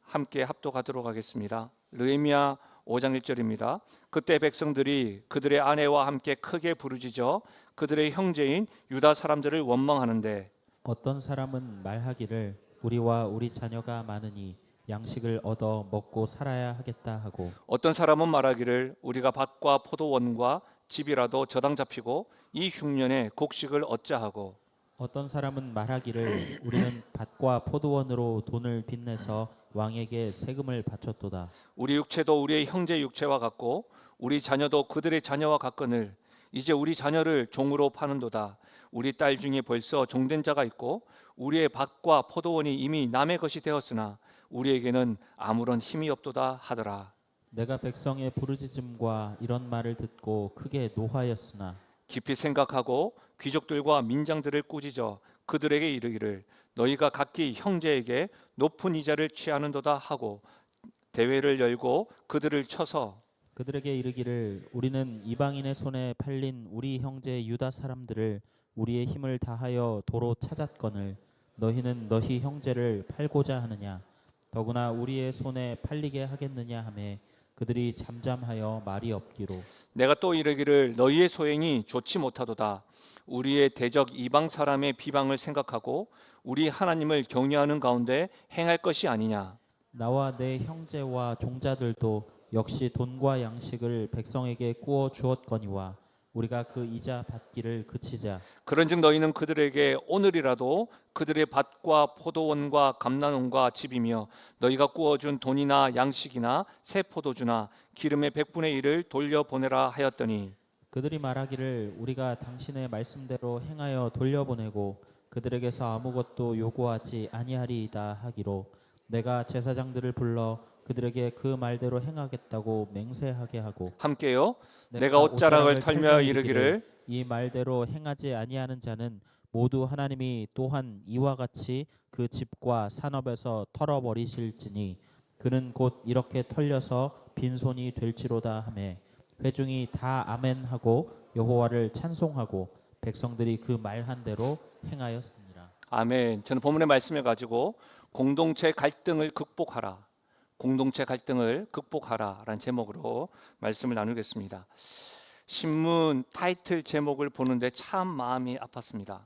함께 합독하도록 하겠습니다. 느헤미야 5장 1절입니다. 그때 백성들이 그들의 아내와 함께 크게 부르짖어 그들의 형제인 유다 사람들을 원망하는데 어떤 사람은 말하기를 우리와 우리 자녀가 많으니 양식을 얻어 먹고 살아야 하겠다 하고, 어떤 사람은 말하기를 우리가 밭과 포도원과 집이라도 저당 잡히고 이 흉년에 곡식을 얻자 하고, 어떤 사람은 말하기를 우리는 밭과 포도원으로 돈을 빚내서 왕에게 세금을 바쳤도다. 우리 육체도 우리의 형제 육체와 같고 우리 자녀도 그들의 자녀와 같거늘 이제 우리 자녀를 종으로 파는도다. 우리 딸 중에 벌써 종된 자가 있고 우리의 밭과 포도원이 이미 남의 것이 되었으나 우리에게는 아무런 힘이 없도다 하더라. 내가 백성의 부르짖음과 이런 말을 듣고 크게 노하였으나 깊이 생각하고 귀족들과 민장들을 꾸짖어 그들에게 이르기를 너희가 각기 형제에게 높은 이자를 취하는도다 하고 대회를 열고 그들을 쳐서 그들에게 이르기를 우리는 이방인의 손에 팔린 우리 형제 유다 사람들을 우리의 힘을 다하여 도로 찾았거늘 너희는 너희 형제를 팔고자 하느냐, 더구나 우리의 손에 팔리게 하겠느냐 하매 그들이 잠잠하여 말이 없기로. 내가 또 이르기를 너희의 소행이 좋지 못하도다. 우리의 대적 이방 사람의 비방을 생각하고 우리 하나님을 경외하는 가운데 행할 것이 아니냐. 나와 내 형제와 종자들도 역시 돈과 양식을 백성에게 구워 주었거니와 우리가 그 이자 받기를 그치자. 그런즉 너희는 그들에게 오늘이라도 그들의 밭과 포도원과 감람원과 집이며 너희가 구워준 돈이나 양식이나 새 포도주나 기름의 100분의 1을 돌려보내라 하였더니 그들이 말하기를 우리가 당신의 말씀대로 행하여 돌려보내고 그들에게서 아무것도 요구하지 아니하리이다 하기로 내가 제사장들을 불러 그들에게 그 말대로 행하겠다고 맹세하게 하고, 함께요. 내가 옷자락을 털며 이르기를 이 말대로 행하지 아니하는 자는 모두 하나님이 또한 이와 같이 그 집과 산업에서 털어버리실지니 그는 곧 이렇게 털려서 빈손이 될지로다 하매 회중이 다 아멘하고 여호와를 찬송하고 백성들이 그 말한 대로 행하였습니다. 아멘. 저는 본문의 말씀을 가지고 공동체 갈등을 극복하라, 공동체 갈등을 극복하라라는 제목으로 말씀을 나누겠습니다. 신문 타이틀 제목을 보는데 참 마음이 아팠습니다.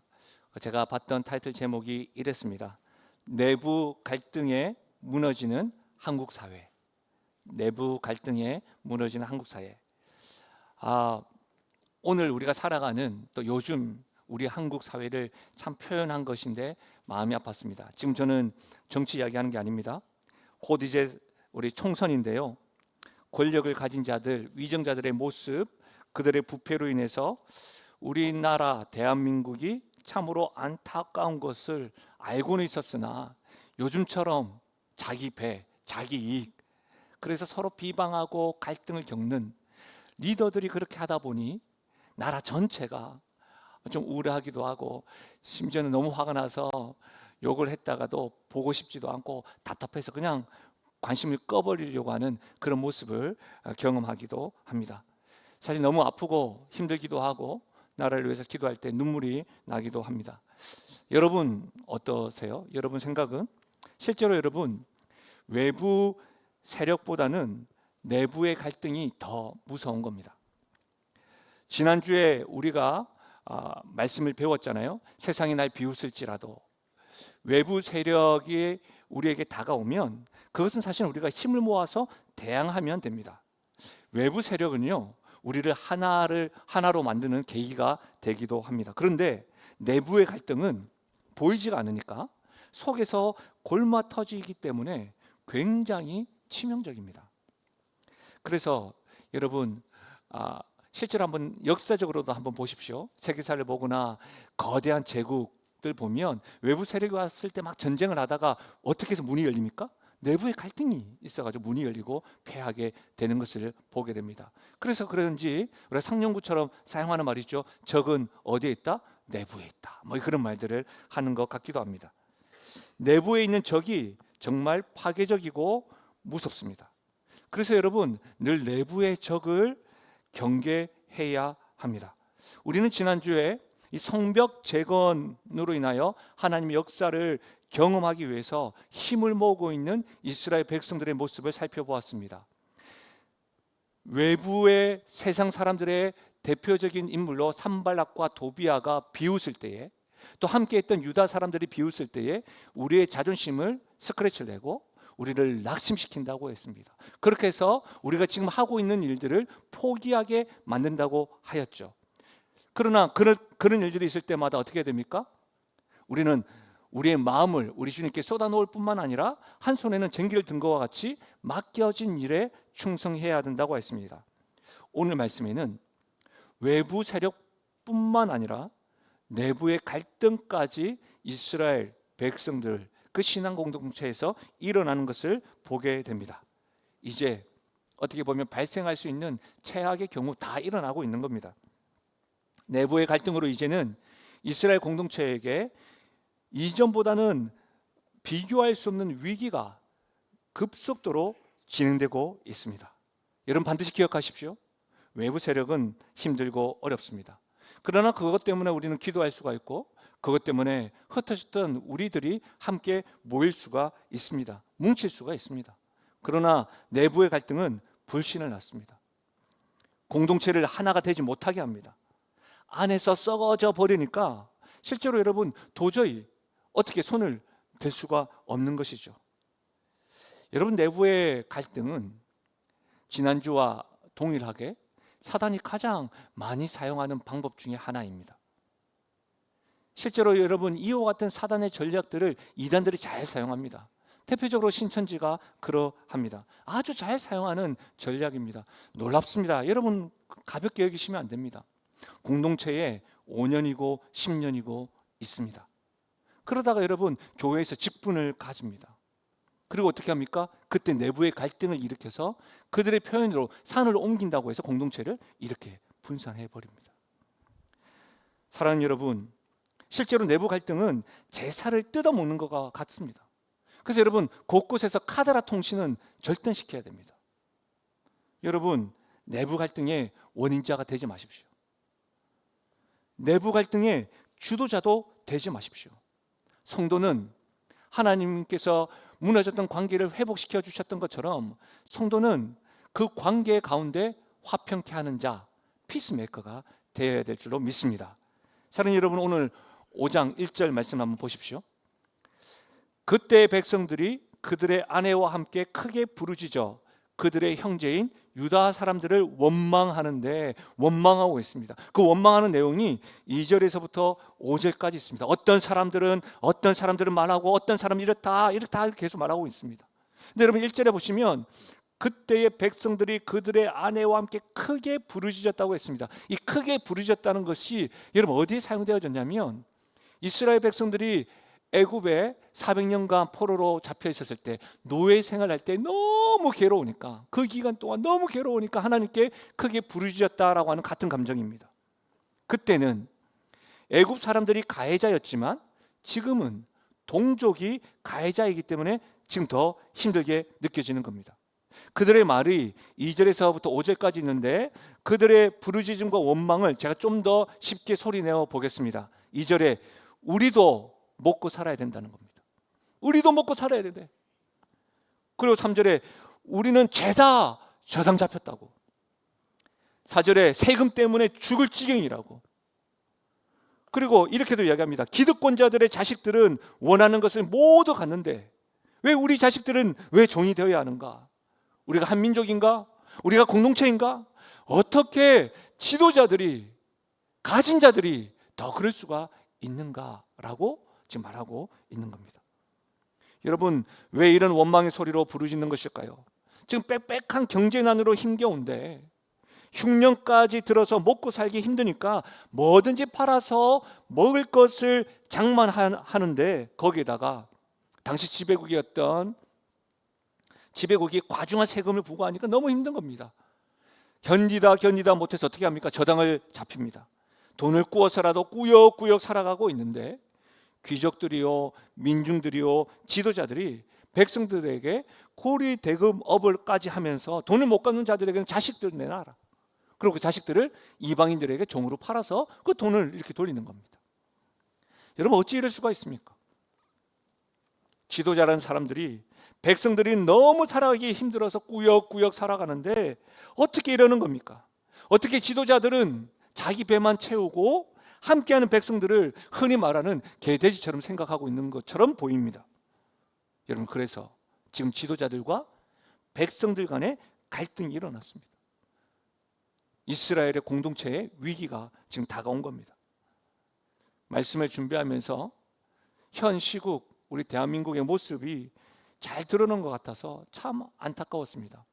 제가 봤던 타이틀 제목이 이랬습니다. 내부 갈등에 무너지는 한국 사회. 내부 갈등에 무너지는 한국 사회. 오늘 우리가 살아가는 또 요즘 우리 한국 사회를 참 표현한 것인데 마음이 아팠습니다. 지금 저는 정치 이야기하는 게 아닙니다. 곧 이제 우리 총선인데요. 권력을 가진 자들, 위정자들의 모습, 그들의 부패로 인해서 우리나라 대한민국이 참으로 안타까운 것을 알고는 있었으나 요즘처럼 자기 배, 자기 이익, 그래서 서로 비방하고 갈등을 겪는 리더들이 그렇게 하다 보니 나라 전체가 좀 우울하기도 하고 심지어는 너무 화가 나서 욕을 했다가도 보고 싶지도 않고 답답해서 그냥 관심을 꺼버리려고 하는 그런 모습을 경험하기도 합니다. 사실 너무 아프고 힘들기도 하고 나라를 위해서 기도할 때 눈물이 나기도 합니다. 여러분 어떠세요? 여러분 생각은? 실제로 여러분 외부 세력보다는 내부의 갈등이 더 무서운 겁니다. 지난주에 우리가 말씀을 배웠잖아요. 세상이 날 비웃을지라도 외부 세력이 우리에게 다가오면 그것은 사실 우리가 힘을 모아서 대항하면 됩니다. 외부 세력은요, 우리를 하나로 만드는 계기가 되기도 합니다. 그런데 내부의 갈등은 보이지가 않으니까 속에서 골마 터지기 때문에 굉장히 치명적입니다. 그래서 여러분 실제로 한번 역사적으로도 한번 보십시오. 세계사를 보거나 거대한 제국들 보면 외부 세력이 왔을 때 막 전쟁을 하다가 어떻게 해서 문이 열립니까? 내부의 갈등이 있어가지고 문이 열리고 패하게 되는 것을 보게 됩니다. 그래서 그런지 우리가 상용구처럼 사용하는 말이 있죠. 적은 어디에 있다? 내부에 있다. 뭐 그런 말들을 하는 것 같기도 합니다. 내부에 있는 적이 정말 파괴적이고 무섭습니다. 그래서 여러분 늘 내부의 적을 경계해야 합니다. 우리는 지난주에 이 성벽 재건으로 인하여 하나님의 역사를 경험하기 위해서 힘을 모으고 있는 이스라엘 백성들의 모습을 살펴보았습니다. 외부의 세상 사람들의 대표적인 인물로 산발락과 도비아가 비웃을 때에, 또 함께했던 유다 사람들이 비웃을 때에 우리의 자존심을 스크래치를 내고 우리를 낙심시킨다고 했습니다. 그렇게 해서 우리가 지금 하고 있는 일들을 포기하게 만든다고 하였죠. 그러나 그런 일들이 있을 때마다 어떻게 됩니까? 우리는 우리의 마음을 우리 주님께 쏟아놓을 뿐만 아니라 한 손에는 쟁기를 든 것과 같이 맡겨진 일에 충성해야 된다고 했습니다. 오늘 말씀에는 외부 세력뿐만 아니라 내부의 갈등까지 이스라엘 백성들, 그 신앙 공동체에서 일어나는 것을 보게 됩니다. 이제 어떻게 보면 발생할 수 있는 최악의 경우 다 일어나고 있는 겁니다. 내부의 갈등으로 이제는 이스라엘 공동체에게 이전보다는 비교할 수 없는 위기가 급속도로 진행되고 있습니다. 여러분 반드시 기억하십시오. 외부 세력은 힘들고 어렵습니다. 그러나 그것 때문에 우리는 기도할 수가 있고, 그것 때문에 흩어졌던 우리들이 함께 모일 수가 있습니다. 뭉칠 수가 있습니다. 그러나 내부의 갈등은 불신을 낳습니다. 공동체를 하나가 되지 못하게 합니다. 안에서 썩어져 버리니까 실제로 여러분 도저히 어떻게 손을 댈 수가 없는 것이죠. 여러분, 내부의 갈등은 지난주와 동일하게 사단이 가장 많이 사용하는 방법 중에 하나입니다. 실제로 여러분, 이와 같은 사단의 전략들을 이단들이 잘 사용합니다. 대표적으로 신천지가 그러합니다. 아주 잘 사용하는 전략입니다. 놀랍습니다. 여러분 가볍게 여기시면 안 됩니다. 공동체에 5년이고 10년이고 있습니다. 그러다가 여러분 교회에서 직분을 가집니다. 그리고 어떻게 합니까? 그때 내부의 갈등을 일으켜서 그들의 표현으로 산을 옮긴다고 해서 공동체를 이렇게 분산해 버립니다. 사랑하는 여러분, 실제로 내부 갈등은 제사를 뜯어먹는 것과 같습니다. 그래서 여러분 곳곳에서 카더라 통신은 절단시켜야 됩니다. 여러분, 내부 갈등의 원인자가 되지 마십시오. 내부 갈등의 주도자도 되지 마십시오. 성도는 하나님께서 무너졌던 관계를 회복시켜 주셨던 것처럼 성도는 그 관계 가운데 화평케 하는 자, 피스메이커가 되어야 될 줄로 믿습니다. 사랑하는 여러분, 오늘 5장 1절 말씀 한번 보십시오. 그때 백성들이 그들의 아내와 함께 크게 부르짖어 그들의 형제인 유다 사람들을 원망하는데, 원망하고 있습니다. 그 원망하는 내용이 2절에서부터 5절까지 있습니다. 어떤 사람들은 말하고, 어떤 사람은 이렇다 계속 말하고 있습니다. 근데 여러분 1절에 보시면 그때의 백성들이 그들의 아내와 함께 크게 부르짖었다고 했습니다. 이 크게 부르짖었다는 것이 여러분 어디에 사용되어졌냐면, 이스라엘 백성들이 애굽에 400년간 포로로 잡혀 있었을 때, 노예 생활할 때 너무 괴로우니까, 그 기간 동안 너무 괴로우니까 하나님께 크게 부르짖었다라고 하는 같은 감정입니다. 그때는 애굽 사람들이 가해자였지만 지금은 동족이 가해자이기 때문에 지금 더 힘들게 느껴지는 겁니다. 그들의 말이 2절에서부터 5절까지 있는데, 그들의 부르짖음과 원망을 제가 좀 더 쉽게 소리내어 보겠습니다. 2절에 우리도 먹고 살아야 된다는 겁니다. 우리도 먹고 살아야 돼. 그리고 3절에 우리는 죄다 저당 잡혔다고. 4절에 세금 때문에 죽을 지경이라고. 그리고 이렇게도 이야기합니다. 기득권자들의 자식들은 원하는 것을 모두 갖는데 왜 우리 자식들은 왜 종이 되어야 하는가? 우리가 한민족인가? 우리가 공동체인가? 어떻게 지도자들이, 가진 자들이 더 그럴 수가 있는가라고 지금 말하고 있는 겁니다. 여러분, 왜 이런 원망의 소리로 부르짖는 것일까요? 지금 빽빽한 경제난으로 힘겨운데 흉년까지 들어서 먹고 살기 힘드니까 뭐든지 팔아서 먹을 것을 장만하는데, 거기에다가 당시 지배국이 과중한 세금을 부과하니까 너무 힘든 겁니다. 견디다 못해서 어떻게 합니까? 저당을 잡힙니다. 돈을 꾸어서라도 꾸역꾸역 살아가고 있는데, 귀족들이요, 민중들이요, 지도자들이 백성들에게 고리 대금업을까지 하면서 돈을 못 갚는 자들에게는 자식들 내놔라. 그리고 그 자식들을 이방인들에게 종으로 팔아서 그 돈을 이렇게 돌리는 겁니다. 여러분 어찌 이럴 수가 있습니까? 지도자라는 사람들이 백성들이 너무 살아가기 힘들어서 꾸역꾸역 살아가는데 어떻게 이러는 겁니까? 어떻게 지도자들은 자기 배만 채우고 함께하는 백성들을 흔히 말하는 개돼지처럼 생각하고 있는 것처럼 보입니다. 여러분, 그래서 지금 지도자들과 백성들 간에 갈등이 일어났습니다. 이스라엘의 공동체의 위기가 지금 다가온 겁니다. 말씀을 준비하면서 현 시국 우리 대한민국의 모습이 잘 드러난 것 같아서 참 안타까웠습니다.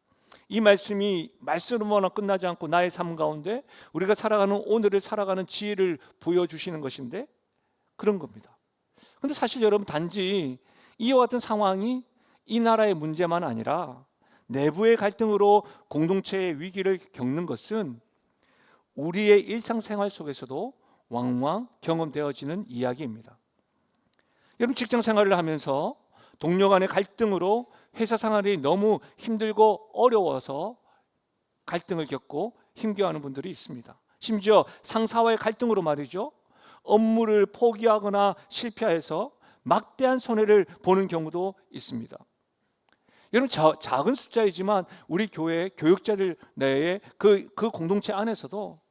이 말씀이 말씀으로만 끝나지 않고 나의 삶 가운데 우리가 살아가는 오늘을 살아가는 지혜를 보여주시는 것인데 그런 겁니다. 그런데 사실 여러분, 단지 이와 같은 상황이 이 나라의 문제만 아니라 내부의 갈등으로 공동체의 위기를 겪는 것은 우리의 일상생활 속에서도 왕왕 경험되어지는 이야기입니다. 여러분, 직장 생활을 하면서 동료 간의 갈등으로 회사 생활이 너무 힘들고 어려워서 갈등을 겪고 힘겨워하는 분들이 있습니다. 심지어 상사와의 갈등으로 말이죠, 업무를 포기하거나 실패해서 막대한 손해를 보는 경우도 있습니다. 여러분, 작은 숫자이지만 우리 교회 교육자들 내에 그 공동체 안에서도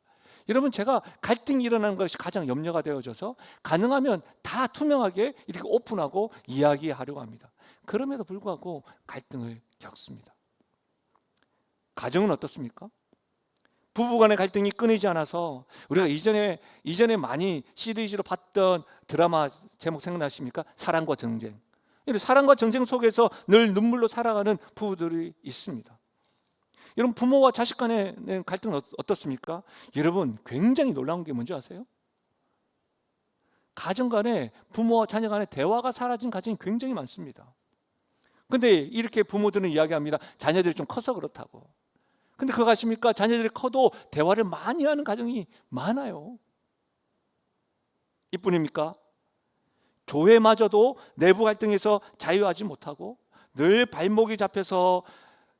여러분, 제가 갈등이 일어나는 것이 가장 염려가 되어져서 가능하면 다 투명하게 이렇게 오픈하고 이야기하려고 합니다. 그럼에도 불구하고 갈등을 겪습니다. 가정은 어떻습니까? 부부간의 갈등이 끊이지 않아서 우리가 이전에 많이 시리즈로 봤던 드라마 제목 생각나십니까? 사랑과 전쟁. 사랑과 전쟁 속에서 늘 눈물로 살아가는 부부들이 있습니다. 여러분, 부모와 자식 간의 갈등은 어떻습니까? 여러분, 굉장히 놀라운 게 뭔지 아세요? 가정 간에 부모와 자녀 간의 대화가 사라진 가정이 굉장히 많습니다. 근데 이렇게 부모들은 이야기합니다. 자녀들이 좀 커서 그렇다고. 근데 그거 아십니까? 자녀들이 커도 대화를 많이 하는 가정이 많아요. 이뿐입니까? 교회마저도 내부 갈등에서 자유하지 못하고 늘 발목이 잡혀서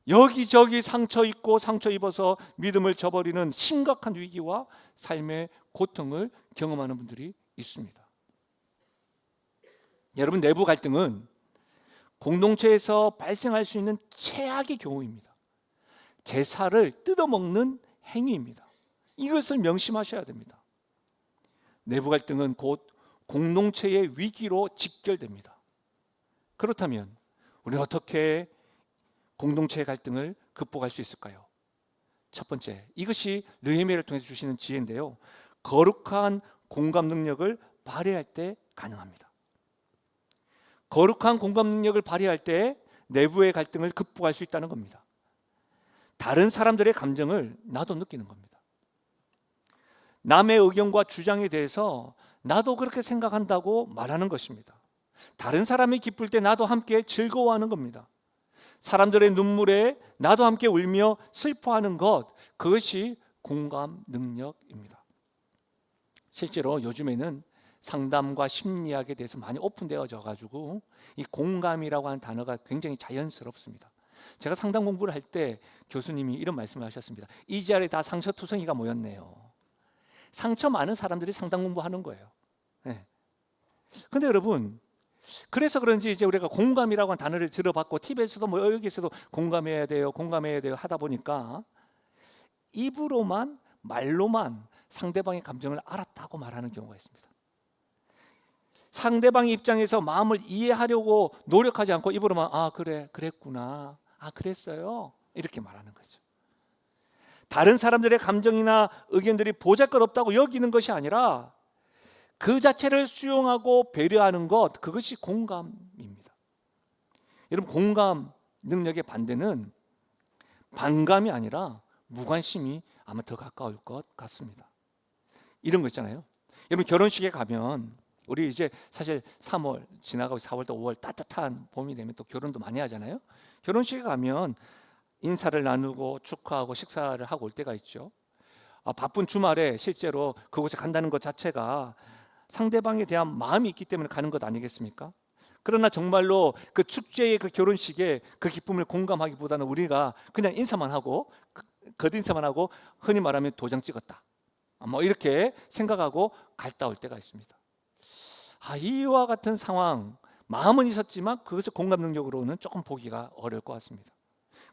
여기저기 상처 입고 상처 입어서 믿음을 저버리는 심각한 위기와 삶의 고통을 경험하는 분들이 있습니다. 여러분, 내부 갈등은 공동체에서 발생할 수 있는 최악의 경우입니다. 제사를 뜯어먹는 행위입니다. 이것을 명심하셔야 됩니다. 내부 갈등은 곧 공동체의 위기로 직결됩니다. 그렇다면 우리는 어떻게 공동체의 갈등을 극복할 수 있을까요? 첫 번째, 이것이 느헤미야를 통해서 주시는 지혜인데요, 거룩한 공감 능력을 발휘할 때 가능합니다. 거룩한 공감 능력을 발휘할 때 내부의 갈등을 극복할 수 있다는 겁니다. 다른 사람들의 감정을 나도 느끼는 겁니다. 남의 의견과 주장에 대해서 나도 그렇게 생각한다고 말하는 것입니다. 다른 사람이 기쁠 때 나도 함께 즐거워하는 겁니다. 사람들의 눈물에 나도 함께 울며 슬퍼하는 것, 그것이 공감 능력입니다. 실제로 요즘에는 상담과 심리학에 대해서 많이 오픈되어져 가지고 이 공감이라고 하는 단어가 굉장히 자연스럽습니다. 제가 상담 공부를 할 때 교수님이 이런 말씀을 하셨습니다. 이 자리에 다 상처투성이가 모였네요. 상처 많은 사람들이 상담 공부하는 거예요. 네. 근데 여러분, 그래서 그런지 이제 우리가 공감이라고 하는 단어를 들어봤고 TV에서도 뭐 여기서도 공감해야 돼요 하다 보니까 입으로만, 말로만 상대방의 감정을 알았다고 말하는 경우가 있습니다. 상대방의 입장에서 마음을 이해하려고 노력하지 않고 입으로만 그래, 그랬구나, 그랬어요, 이렇게 말하는 거죠. 다른 사람들의 감정이나 의견들이 보잘것없다고 여기는 것이 아니라 그 자체를 수용하고 배려하는 것, 그것이 공감입니다. 여러분, 공감 능력의 반대는 반감이 아니라 무관심이 아마 더 가까울 것 같습니다. 이런 거 있잖아요. 여러분, 결혼식에 가면 우리 이제 사실 3월 지나가고 4월도 5월 따뜻한 봄이 되면 또 결혼도 많이 하잖아요. 결혼식에 가면 인사를 나누고 축하하고 식사를 하고 올 때가 있죠. 바쁜 주말에 실제로 그곳에 간다는 것 자체가 상대방에 대한 마음이 있기 때문에 가는 것 아니겠습니까? 그러나 정말로 그 축제의 그 결혼식에 그 기쁨을 공감하기보다는 우리가 그냥 인사만 하고 겉인사만 하고 흔히 말하면 도장 찍었다, 뭐 이렇게 생각하고 갔다 올 때가 있습니다. 이와 같은 상황, 마음은 있었지만 그것을 공감 능력으로는 조금 보기가 어려울 것 같습니다.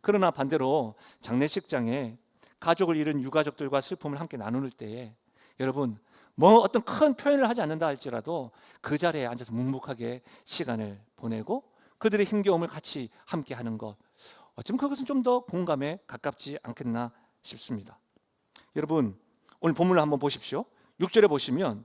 그러나 반대로 장례식장에 가족을 잃은 유가족들과 슬픔을 함께 나누는 때에 여러분 뭐 어떤 큰 표현을 하지 않는다 할지라도 그 자리에 앉아서 묵묵하게 시간을 보내고 그들의 힘겨움을 같이 함께 하는 것, 어쩌면 그것은 좀 더 공감에 가깝지 않겠나 싶습니다. 여러분 오늘 본문을 한번 보십시오. 6절에 보시면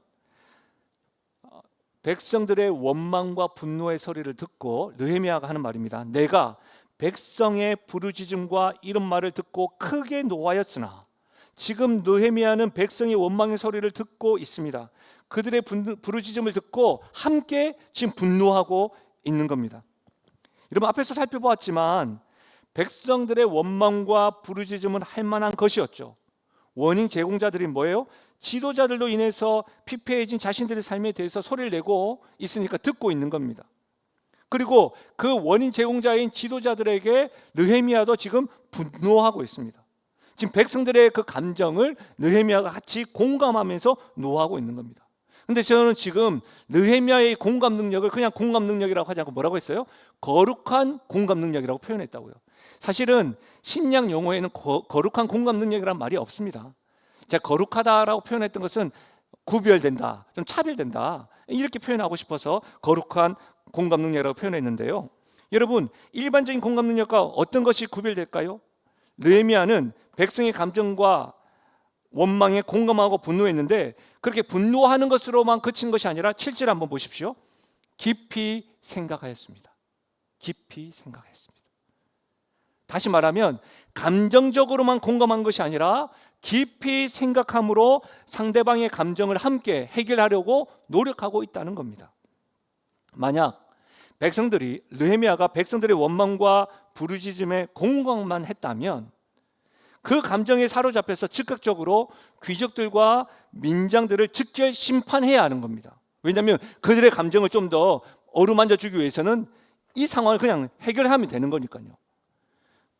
백성들의 원망과 분노의 소리를 듣고 느헤미야가 하는 말입니다. 내가 백성의 부르짖음과 이런 말을 듣고 크게 노하였으나, 지금 느헤미야는 백성의 원망의 소리를 듣고 있습니다. 그들의 부르짖음을 듣고 함께 지금 분노하고 있는 겁니다. 여러분 앞에서 살펴보았지만 백성들의 원망과 부르짖음은 할 만한 것이었죠. 원인 제공자들이 뭐예요? 지도자들로 인해서 피폐해진 자신들의 삶에 대해서 소리를 내고 있으니까 듣고 있는 겁니다. 그리고 그 원인 제공자인 지도자들에게 느헤미야도 지금 분노하고 있습니다. 지금 백성들의 그 감정을 느헤미야가 같이 공감하면서 노하고 있는 겁니다. 근데 저는 지금 느헤미야의 공감 능력을 그냥 공감 능력이라고 하지 않고 뭐라고 했어요? 거룩한 공감 능력이라고 표현했다고요. 사실은 신약 용어에는 거룩한 공감 능력이라는 말이 없습니다. 제가 거룩하다라고 표현했던 것은 구별된다, 좀 차별된다, 이렇게 표현하고 싶어서 거룩한 공감 능력이라고 표현했는데요. 여러분 일반적인 공감 능력과 어떤 것이 구별될까요? 느헤미야는 백성의 감정과 원망에 공감하고 분노했는데 그렇게 분노하는 것으로만 그친 것이 아니라 7절 한번 보십시오. 깊이 생각하였습니다. 깊이 생각하였습니다. 다시 말하면 감정적으로만 공감한 것이 아니라 깊이 생각함으로 상대방의 감정을 함께 해결하려고 노력하고 있다는 겁니다. 만약 느헤미야가 백성들의 원망과 부르짖음에 공감만 했다면 그 감정에 사로잡혀서 즉각적으로 귀족들과 민장들을 직결 심판해야 하는 겁니다. 왜냐하면 그들의 감정을 좀 더 어루만져 주기 위해서는 이 상황을 그냥 해결하면 되는 거니까요.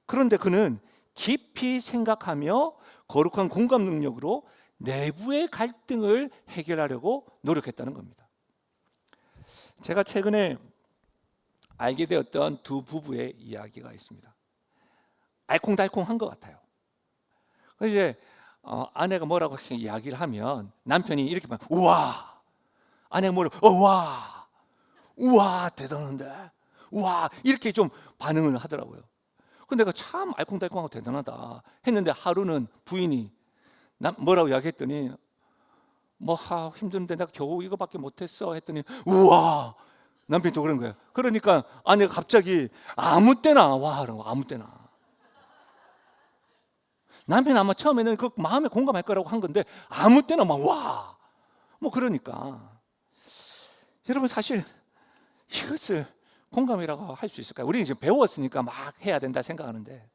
그런데 그는 깊이 생각하며 거룩한 공감 능력으로 내부의 갈등을 해결하려고 노력했다는 겁니다. 제가 최근에 알게 되었던 두 부부의 이야기가 있습니다. 알콩달콩한 것 같아요. 이제 아내가 뭐라고 이야기를 하면 남편이 이렇게 말, 우와, 아내가 뭐라고, 우와, 우와, 대단한데, 우와, 이렇게 좀 반응을 하더라고요. 근데 내가 참 알콩달콩하고 대단하다 했는데 하루는 부인이 뭐라고 이야기했더니 힘든데 내가 겨우 이거밖에 못했어 했더니 우와, 남편이 또 그런 거예요. 그러니까 아내가 갑자기 아무 때나 와 그런 거, 아무 때나. 남편이 아마 처음에는 그 마음에 공감할 거라고 한 건데 아무 때나 막 와, 그러니까 여러분 사실 이것을 공감이라고 할 수 있을까요? 우리는 지금 배웠으니까 막 해야 된다 생각하는데,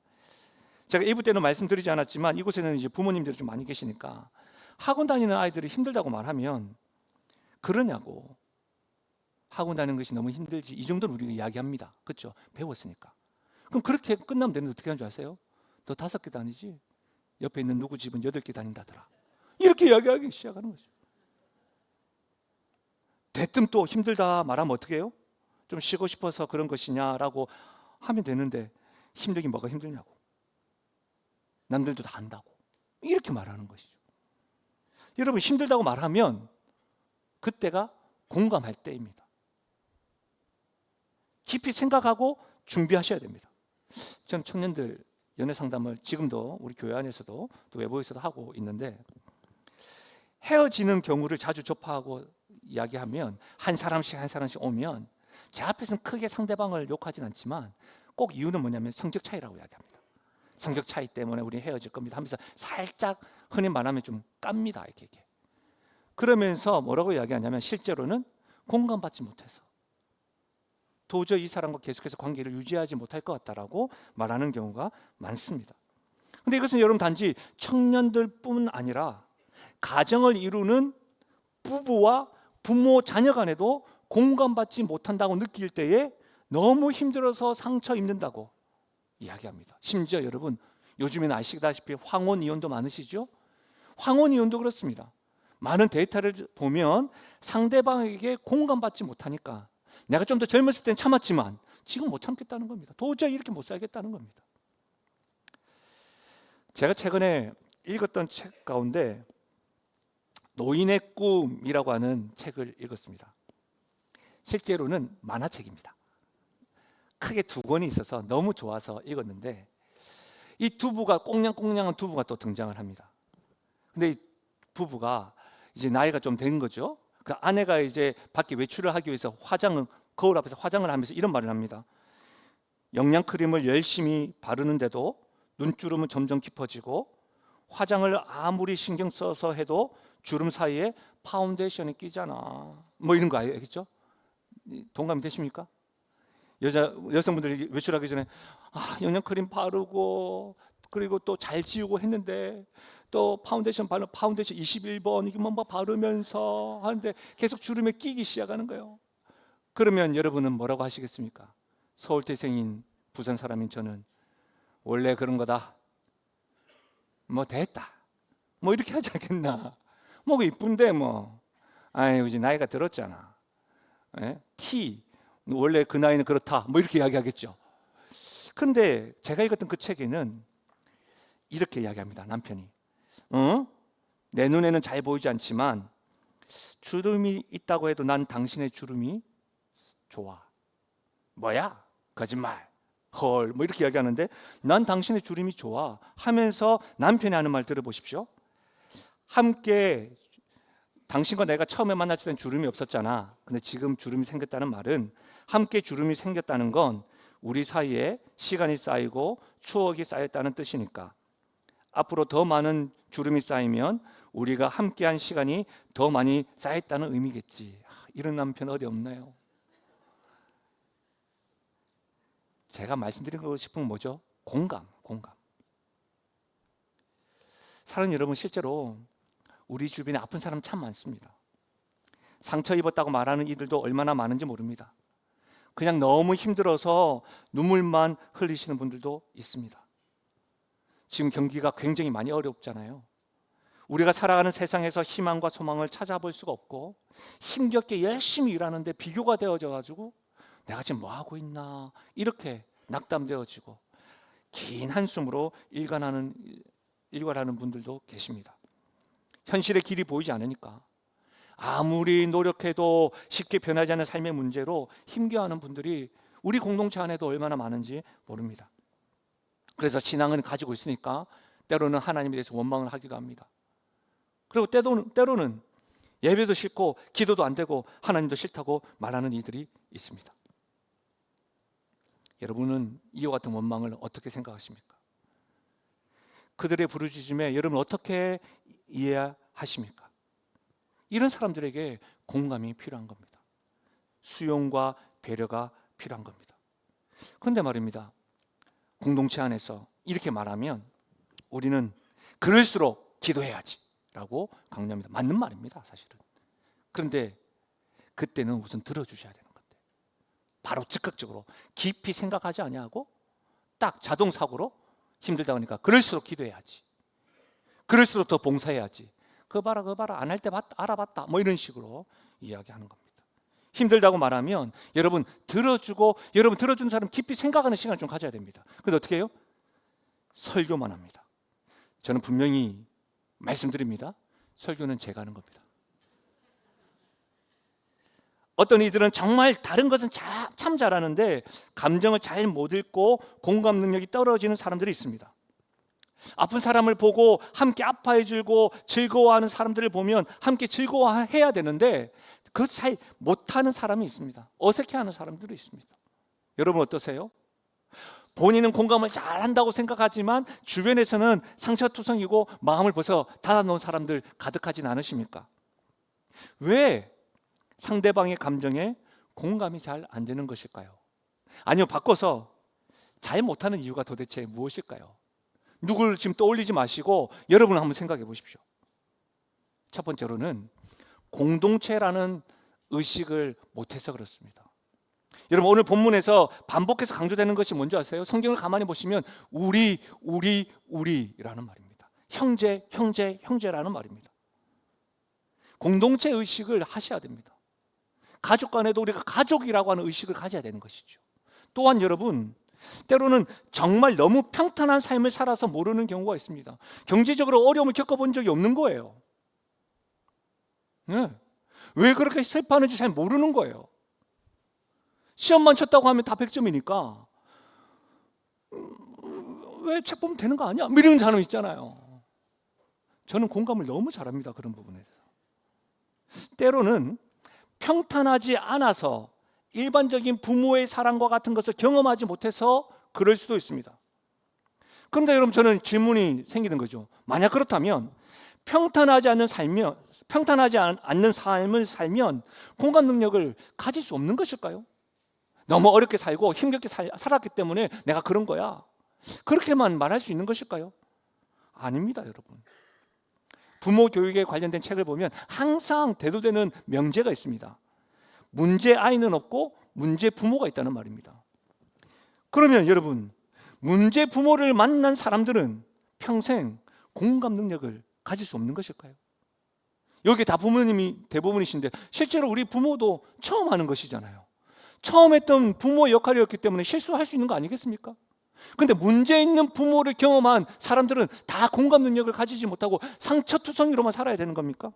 제가 1부 때는 말씀드리지 않았지만 이곳에는 이제 부모님들이 좀 많이 계시니까 학원 다니는 아이들이 힘들다고 말하면 그러냐고, 학원 다니는 것이 너무 힘들지, 이 정도는 우리가 이야기합니다. 그렇죠? 배웠으니까. 그럼 그렇게 끝나면 되는데 어떻게 하는 줄 아세요? 너 5개 다니지? 옆에 있는 누구 집은 8개 다닌다더라. 이렇게 이야기하기 시작하는 거죠. 대뜸 또 힘들다 말하면 어떻게 해요? 좀 쉬고 싶어서 그런 것이냐라고 하면 되는데 힘들긴 뭐가 힘들냐고, 남들도 다 안다고 이렇게 말하는 것이죠. 여러분 힘들다고 말하면 그때가 공감할 때입니다. 깊이 생각하고 준비하셔야 됩니다. 저는 청년들 연애 상담을 지금도 우리 교회 안에서도 또 외부에서도 하고 있는데, 헤어지는 경우를 자주 접하고 이야기하면 한 사람씩 오면 제 앞에서는 크게 상대방을 욕하진 않지만 꼭 이유는 뭐냐면 성격 차이라고 이야기합니다. 성격 차이 때문에 우리 헤어질 겁니다 하면서 살짝 흔히 말하면 좀 깝니다. 이렇게. 그러면서 뭐라고 이야기하냐면 실제로는 공감받지 못해서 도저히 이 사람과 계속해서 관계를 유지하지 못할 것 같다라고 말하는 경우가 많습니다. 그런데 이것은 여러분 단지 청년들뿐 아니라 가정을 이루는 부부와 부모 자녀 간에도 공감받지 못한다고 느낄 때에 너무 힘들어서 상처 입는다고 이야기합니다. 심지어 여러분 요즘에는 아시다시피 황혼 이혼도 많으시죠? 황혼 이혼도 그렇습니다. 많은 데이터를 보면 상대방에게 공감받지 못하니까 내가 좀 더 젊었을 땐 참았지만 지금 못 참겠다는 겁니다. 도저히 이렇게 못 살겠다는 겁니다. 제가 최근에 읽었던 책 가운데 노인의 꿈이라고 하는 책을 읽었습니다. 실제로는 만화책입니다. 크게 두 권이 있어서 너무 좋아서 읽었는데 이 두부가 꽁냥꽁냥한 두부가 또 등장을 합니다. 근데 이 부부가 이제 나이가 좀 된 거죠. 그 아내가 이제 밖에 외출을 하기 위해서 거울 앞에서 화장을 하면서 이런 말을 합니다. 영양크림을 열심히 바르는데도 눈주름은 점점 깊어지고 화장을 아무리 신경 써서 해도 주름 사이에 파운데이션이 끼잖아. 뭐 이런 거 알겠죠? 동감이 되십니까? 여성분들이 외출하기 전에 영양크림 바르고 그리고 또 잘 지우고 했는데 또 파운데이션 21번 이게 뭐 바르면서 하는데 계속 주름에 끼기 시작하는 거예요. 그러면 여러분은 뭐라고 하시겠습니까? 서울태생인 부산 사람인 저는 원래 그런 거다. 뭐 됐다. 뭐 이렇게 하지 않겠나? 뭐 이쁜데 뭐. 아유 이제 나이가 들었잖아. 원래 그 나이는 그렇다. 뭐 이렇게 이야기하겠죠. 그런데 제가 읽었던 그 책에는 이렇게 이야기합니다. 남편이. 내 눈에는 잘 보이지 않지만 주름이 있다고 해도 난 당신의 주름이 좋아. 뭐야? 거짓말. 헐. 뭐 이렇게 이야기하는데 난 당신의 주름이 좋아 하면서 남편이 하는 말 들어보십시오. 함께 당신과 내가 처음에 만났을 땐 주름이 없었잖아. 근데 지금 주름이 생겼다는 말은 함께 주름이 생겼다는 건 우리 사이에 시간이 쌓이고 추억이 쌓였다는 뜻이니까 앞으로 더 많은 주름이 쌓이면 우리가 함께한 시간이 더 많이 쌓였다는 의미겠지. 이런 남편 어디 없나요? 제가 말씀드리고 싶은 건 뭐죠? 공감. 사랑하는 여러분, 실제로 우리 주변에 아픈 사람 참 많습니다. 상처 입었다고 말하는 이들도 얼마나 많은지 모릅니다. 그냥 너무 힘들어서 눈물만 흘리시는 분들도 있습니다. 지금 경기가 굉장히 많이 어렵잖아요. 우리가 살아가는 세상에서 희망과 소망을 찾아볼 수가 없고 힘겹게 열심히 일하는데 비교가 되어져 가지고 내가 지금 뭐 하고 있나 이렇게 낙담되어지고 긴 한숨으로 일관하는 분들도 계십니다. 현실의 길이 보이지 않으니까 아무리 노력해도 쉽게 변하지 않는 삶의 문제로 힘겨워하는 분들이 우리 공동체 안에도 얼마나 많은지 모릅니다. 그래서 신앙은 가지고 있으니까 때로는 하나님에 대해서 원망을 하기도 합니다. 그리고 때로는 예배도 싫고 기도도 안 되고 하나님도 싫다고 말하는 이들이 있습니다. 여러분은 이와 같은 원망을 어떻게 생각하십니까? 그들의 부르짖음에 여러분 어떻게 이해하십니까? 이런 사람들에게 공감이 필요한 겁니다. 수용과 배려가 필요한 겁니다. 그런데 말입니다. 공동체 안에서 이렇게 말하면 우리는 그럴수록 기도해야지 라고 강요합니다. 맞는 말입니다, 사실은. 그런데 그때는 우선 들어주셔야 되는 건데 바로 즉각적으로 깊이 생각하지 아니하고 딱 자동사고로 힘들다 보니까 그럴수록 기도해야지, 그럴수록 더 봉사해야지, 그거 봐라 안 할 때 알아봤다 뭐 이런 식으로 이야기하는 겁니다. 힘들다고 말하면 여러분 들어주는 사람 깊이 생각하는 시간을 좀 가져야 됩니다. 근데 어떻게 해요? 설교만 합니다. 저는 분명히 말씀드립니다. 설교는 제가 하는 겁니다. 어떤 이들은 정말 다른 것은 참 잘하는데 감정을 잘 못 읽고 공감 능력이 떨어지는 사람들이 있습니다. 아픈 사람을 보고 함께 아파해주고 즐거워하는 사람들을 보면 함께 즐거워해야 되는데 그것 잘 못하는 사람이 있습니다. 어색해하는 사람들이 있습니다. 여러분 어떠세요? 본인은 공감을 잘한다고 생각하지만 주변에서는 상처투성이고 마음을 벌써 닫아놓은 사람들 가득하진 않으십니까? 왜 상대방의 감정에 공감이 잘 안 되는 것일까요? 아니요, 바꿔서 잘 못하는 이유가 도대체 무엇일까요? 누구를 지금 떠올리지 마시고 여러분 한번 생각해 보십시오. 첫 번째로는 공동체라는 의식을 못해서 그렇습니다. 여러분 오늘 본문에서 반복해서 강조되는 것이 뭔지 아세요? 성경을 가만히 보시면 우리라는 말입니다. 형제라는 말입니다. 공동체 의식을 하셔야 됩니다. 가족 간에도 우리가 가족이라고 하는 의식을 가져야 되는 것이죠. 또한 여러분, 때로는 정말 너무 평탄한 삶을 살아서 모르는 경우가 있습니다. 경제적으로 어려움을 겪어본 적이 없는 거예요. 네. 왜 그렇게 슬퍼하는지 잘 모르는 거예요. 시험만 쳤다고 하면 다 100점이니까 왜 책 보면 되는 거 아니야? 이런 사람 있잖아요. 저는 공감을 너무 잘합니다. 그런 부분에 대해서. 때로는 평탄하지 않아서 일반적인 부모의 사랑과 같은 것을 경험하지 못해서 그럴 수도 있습니다. 그런데 여러분, 저는 질문이 생기는 거죠. 만약 그렇다면 평탄하지 않는 삶을 살면 공감 능력을 가질 수 없는 것일까요? 너무 어렵게 살고 힘겹게 살았기 때문에 내가 그런 거야, 그렇게만 말할 수 있는 것일까요? 아닙니다, 여러분. 부모 교육에 관련된 책을 보면 항상 대두되는 명제가 있습니다. 문제 아이는 없고 문제 부모가 있다는 말입니다. 그러면 여러분, 문제 부모를 만난 사람들은 평생 공감 능력을 가질 수 없는 것일까요? 여기 다 부모님이 대부분이신데 실제로 우리 부모도 처음 하는 것이잖아요. 처음 했던 부모의 역할이었기 때문에 실수할 수 있는 거 아니겠습니까? 근데 문제 있는 부모를 경험한 사람들은 다 공감 능력을 가지지 못하고 상처투성이로만 살아야 되는 겁니까?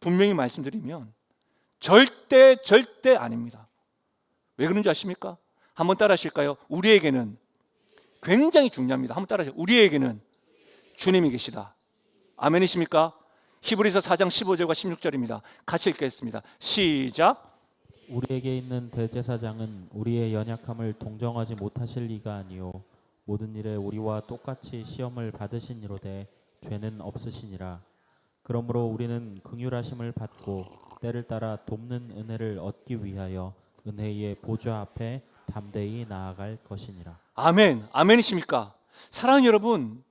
분명히 말씀드리면 절대 아닙니다. 왜 그런지 아십니까? 한번 따라 하실까요? 우리에게는 굉장히 중요합니다. 한번 따라 하세요. 우리에게는 주님이 계시다. 아멘이십니까? 히브리서 4장 15절과 16절입니다. 같이 읽겠습니다. 시작. 우리에게 있는 대제사장은 우리의 연약함을 동정하지 못하실 리가 아니요 모든 일에 우리와 똑같이 시험을 받으시니로되 죄는 없으시니라. 그러므로 우리는 긍휼하심을 받고 때를 따라 돕는 은혜를 얻기 위하여 은혜의 보좌 앞에 담대히 나아갈 것이니라. 아멘. 아멘이십니까? 사랑하는 여러분,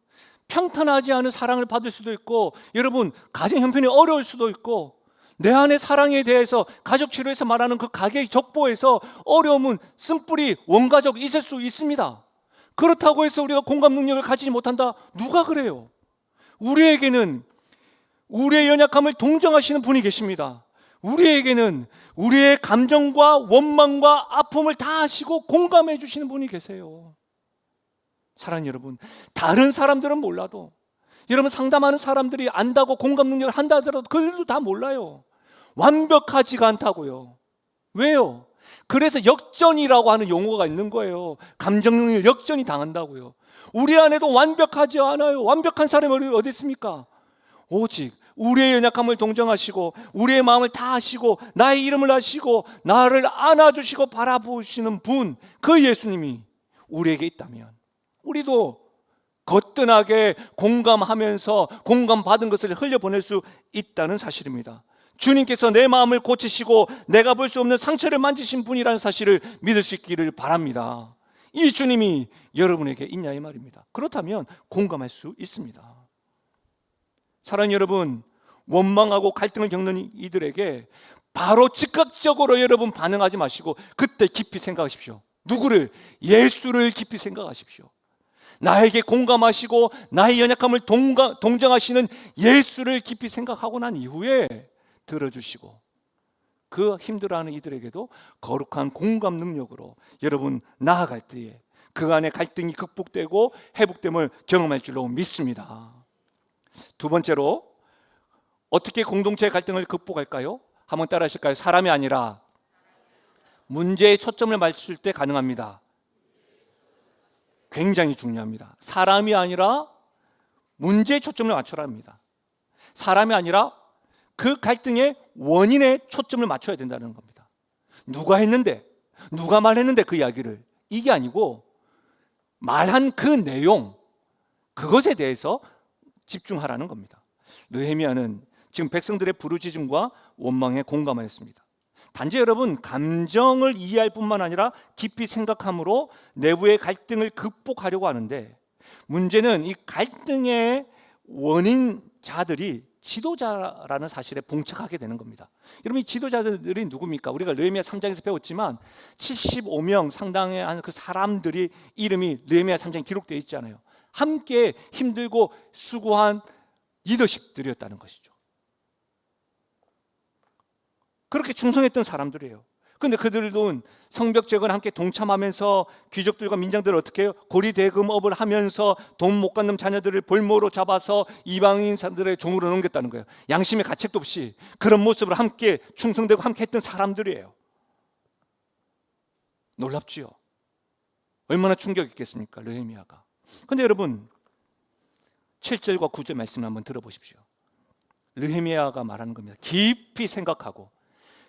평탄하지 않은 사랑을 받을 수도 있고, 여러분 가정 형편이 어려울 수도 있고, 내 안의 사랑에 대해서 가족 치료에서 말하는 그 가계의 족보에서 어려움은 쓴뿌리 원가족 있을 수 있습니다. 그렇다고 해서 우리가 공감 능력을 가지지 못한다? 누가 그래요? 우리에게는 우리의 연약함을 동정하시는 분이 계십니다. 우리에게는 우리의 감정과 원망과 아픔을 다 아시고 공감해 주시는 분이 계세요. 사랑하는 여러분, 다른 사람들은 몰라도, 여러분 상담하는 사람들이 안다고 공감 능력을 한다 하더라도 그들도 다 몰라요. 완벽하지가 않다고요. 왜요? 그래서 역전이라고 하는 용어가 있는 거예요. 감정 능력 역전이 당한다고요. 우리 안에도 완벽하지 않아요. 완벽한 사람이 어디 있습니까? 오직 우리의 연약함을 동정하시고 우리의 마음을 다 아시고 나의 이름을 아시고 나를 안아주시고 바라보시는 분, 그 예수님이 우리에게 있다면 우리도 거뜬하게 공감하면서 공감받은 것을 흘려보낼 수 있다는 사실입니다. 주님께서 내 마음을 고치시고 내가 볼 수 없는 상처를 만지신 분이라는 사실을 믿을 수 있기를 바랍니다. 이 주님이 여러분에게 있냐 이 말입니다. 그렇다면 공감할 수 있습니다. 사랑하는 여러분, 원망하고 갈등을 겪는 이들에게 바로 즉각적으로 여러분 반응하지 마시고 그때 깊이 생각하십시오. 누구를? 예수를 깊이 생각하십시오. 나에게 공감하시고 나의 연약함을 동정하시는 예수를 깊이 생각하고 난 이후에 들어주시고 그 힘들어하는 이들에게도 거룩한 공감 능력으로 여러분 나아갈 때에 그 안에 갈등이 극복되고 회복됨을 경험할 줄로 믿습니다. 두 번째로 어떻게 공동체의 갈등을 극복할까요? 한번 따라 하실까요? 사람이 아니라 문제에 초점을 맞출 때 가능합니다. 굉장히 중요합니다. 사람이 아니라 문제에 초점을 맞춰라 합니다. 사람이 아니라 그 갈등의 원인에 초점을 맞춰야 된다는 겁니다. 누가 했는데, 누가 말했는데 그 이야기를, 이게 아니고 말한 그 내용, 그것에 대해서 집중하라는 겁니다. 느헤미야는 지금 백성들의 부르짖음과 원망에 공감하였습니다. 단지 여러분 감정을 이해할 뿐만 아니라 깊이 생각함으로 내부의 갈등을 극복하려고 하는데, 문제는 이 갈등의 원인자들이 지도자라는 사실에 봉착하게 되는 겁니다. 여러분, 이 지도자들이 누굽니까? 우리가 느헤미야 3장에서 배웠지만 75명 상당의 한 그 사람들이 이름이 느헤미야 3장에 기록되어 있잖아요. 함께 힘들고 수고한 리더십들이었다는 것이죠. 그렇게 충성했던 사람들이에요. 근데 그들은 성벽재건에 함께 동참하면서 귀족들과 민장들을 어떻게 해요? 고리대금업을 하면서 돈 못 갚는 자녀들을 볼모로 잡아서 이방인 사람들의 종으로 넘겼다는 거예요. 양심의 가책도 없이 그런 모습으로 함께 충성되고 함께 했던 사람들이에요. 놀랍지요? 얼마나 충격이겠습니까? 느헤미야가. 근데 여러분 7절과 9절 말씀을 한번 들어보십시오. 느헤미야가 말하는 겁니다. 깊이 생각하고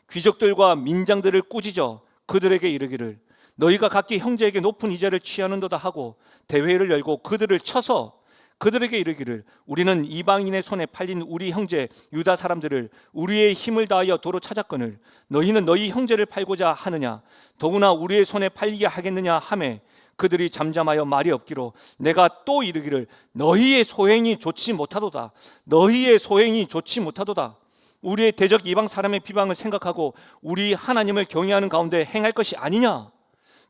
귀족들과 민장들을 꾸짖어 그들에게 이르기를 너희가 각기 형제에게 높은 이자를 취하는도다 하고 대회를 열고 그들을 쳐서 그들에게 이르기를 우리는 이방인의 손에 팔린 우리 형제 유다 사람들을 우리의 힘을 다하여 도로 찾았거늘 너희는 너희 형제를 팔고자 하느냐 더구나 우리의 손에 팔리게 하겠느냐 하매 그들이 잠잠하여 말이 없기로 내가 또 이르기를 너희의 소행이 좋지 못하도다. 너희의 소행이 좋지 못하도다. 우리의 대적 이방 사람의 비방을 생각하고 우리 하나님을 경외하는 가운데 행할 것이 아니냐.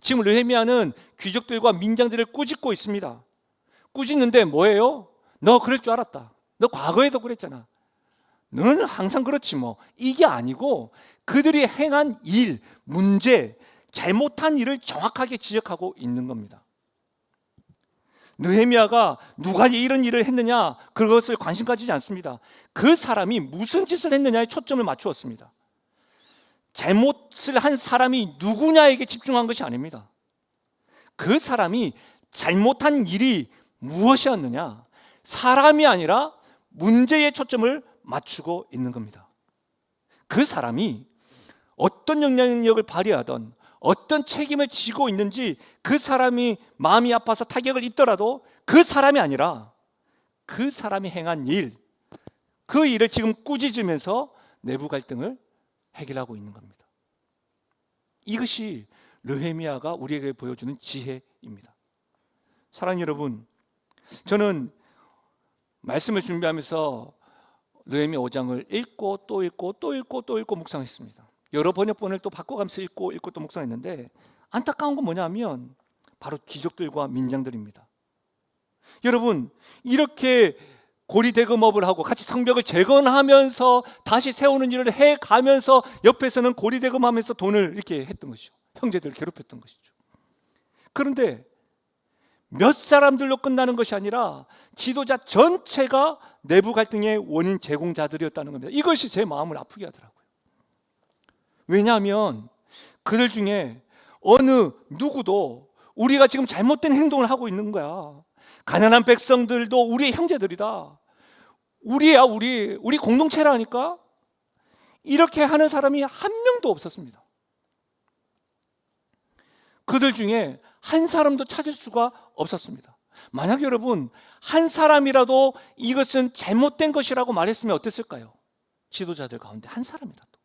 지금 느헤미야는 귀족들과 민장들을 꾸짖고 있습니다. 꾸짖는데 뭐예요? 너 그럴 줄 알았다. 너 과거에도 그랬잖아. 너는 항상 그렇지 뭐. 이게 아니고 그들이 행한 일, 문제, 잘못한 일을 정확하게 지적하고 있는 겁니다. 느헤미야가 누가 이런 일을 했느냐 그것을 관심 가지지 않습니다. 그 사람이 무슨 짓을 했느냐에 초점을 맞추었습니다. 잘못을 한 사람이 누구냐에게 집중한 것이 아닙니다. 그 사람이 잘못한 일이 무엇이었느냐, 사람이 아니라 문제에 초점을 맞추고 있는 겁니다. 그 사람이 어떤 영향력을 발휘하던 어떤 책임을 지고 있는지 그 사람이 마음이 아파서 타격을 입더라도 그 사람이 아니라 그 사람이 행한 일, 그 일을 지금 꾸짖으면서 내부 갈등을 해결하고 있는 겁니다. 이것이 느헤미야가 우리에게 보여주는 지혜입니다. 사랑하는 여러분, 저는 말씀을 준비하면서 느헤미야 5장을 읽고 또 읽고 또 읽고 또 읽고 묵상했습니다. 여러 번역본을 또 바꿔가면서 읽고 또 묵상했는데 안타까운 건 뭐냐면 바로 귀족들과 민장들입니다. 여러분 이렇게 고리대금업을 하고 같이 성벽을 재건하면서 다시 세우는 일을 해가면서 옆에서는 고리대금하면서 돈을 이렇게 했던 것이죠. 형제들을 괴롭혔던 것이죠. 그런데 몇 사람들로 끝나는 것이 아니라 지도자 전체가 내부 갈등의 원인 제공자들이었다는 겁니다. 이것이 제 마음을 아프게 하더라고요. 왜냐하면 그들 중에 어느 누구도 우리가 지금 잘못된 행동을 하고 있는 거야. 가난한 백성들도 우리의 형제들이다. 우리야, 우리 공동체라니까. 이렇게 하는 사람이 한 명도 없었습니다. 그들 중에 한 사람도 찾을 수가 없었습니다. 만약 여러분 한 사람이라도 이것은 잘못된 것이라고 말했으면 어땠을까요? 지도자들 가운데 한 사람이라도.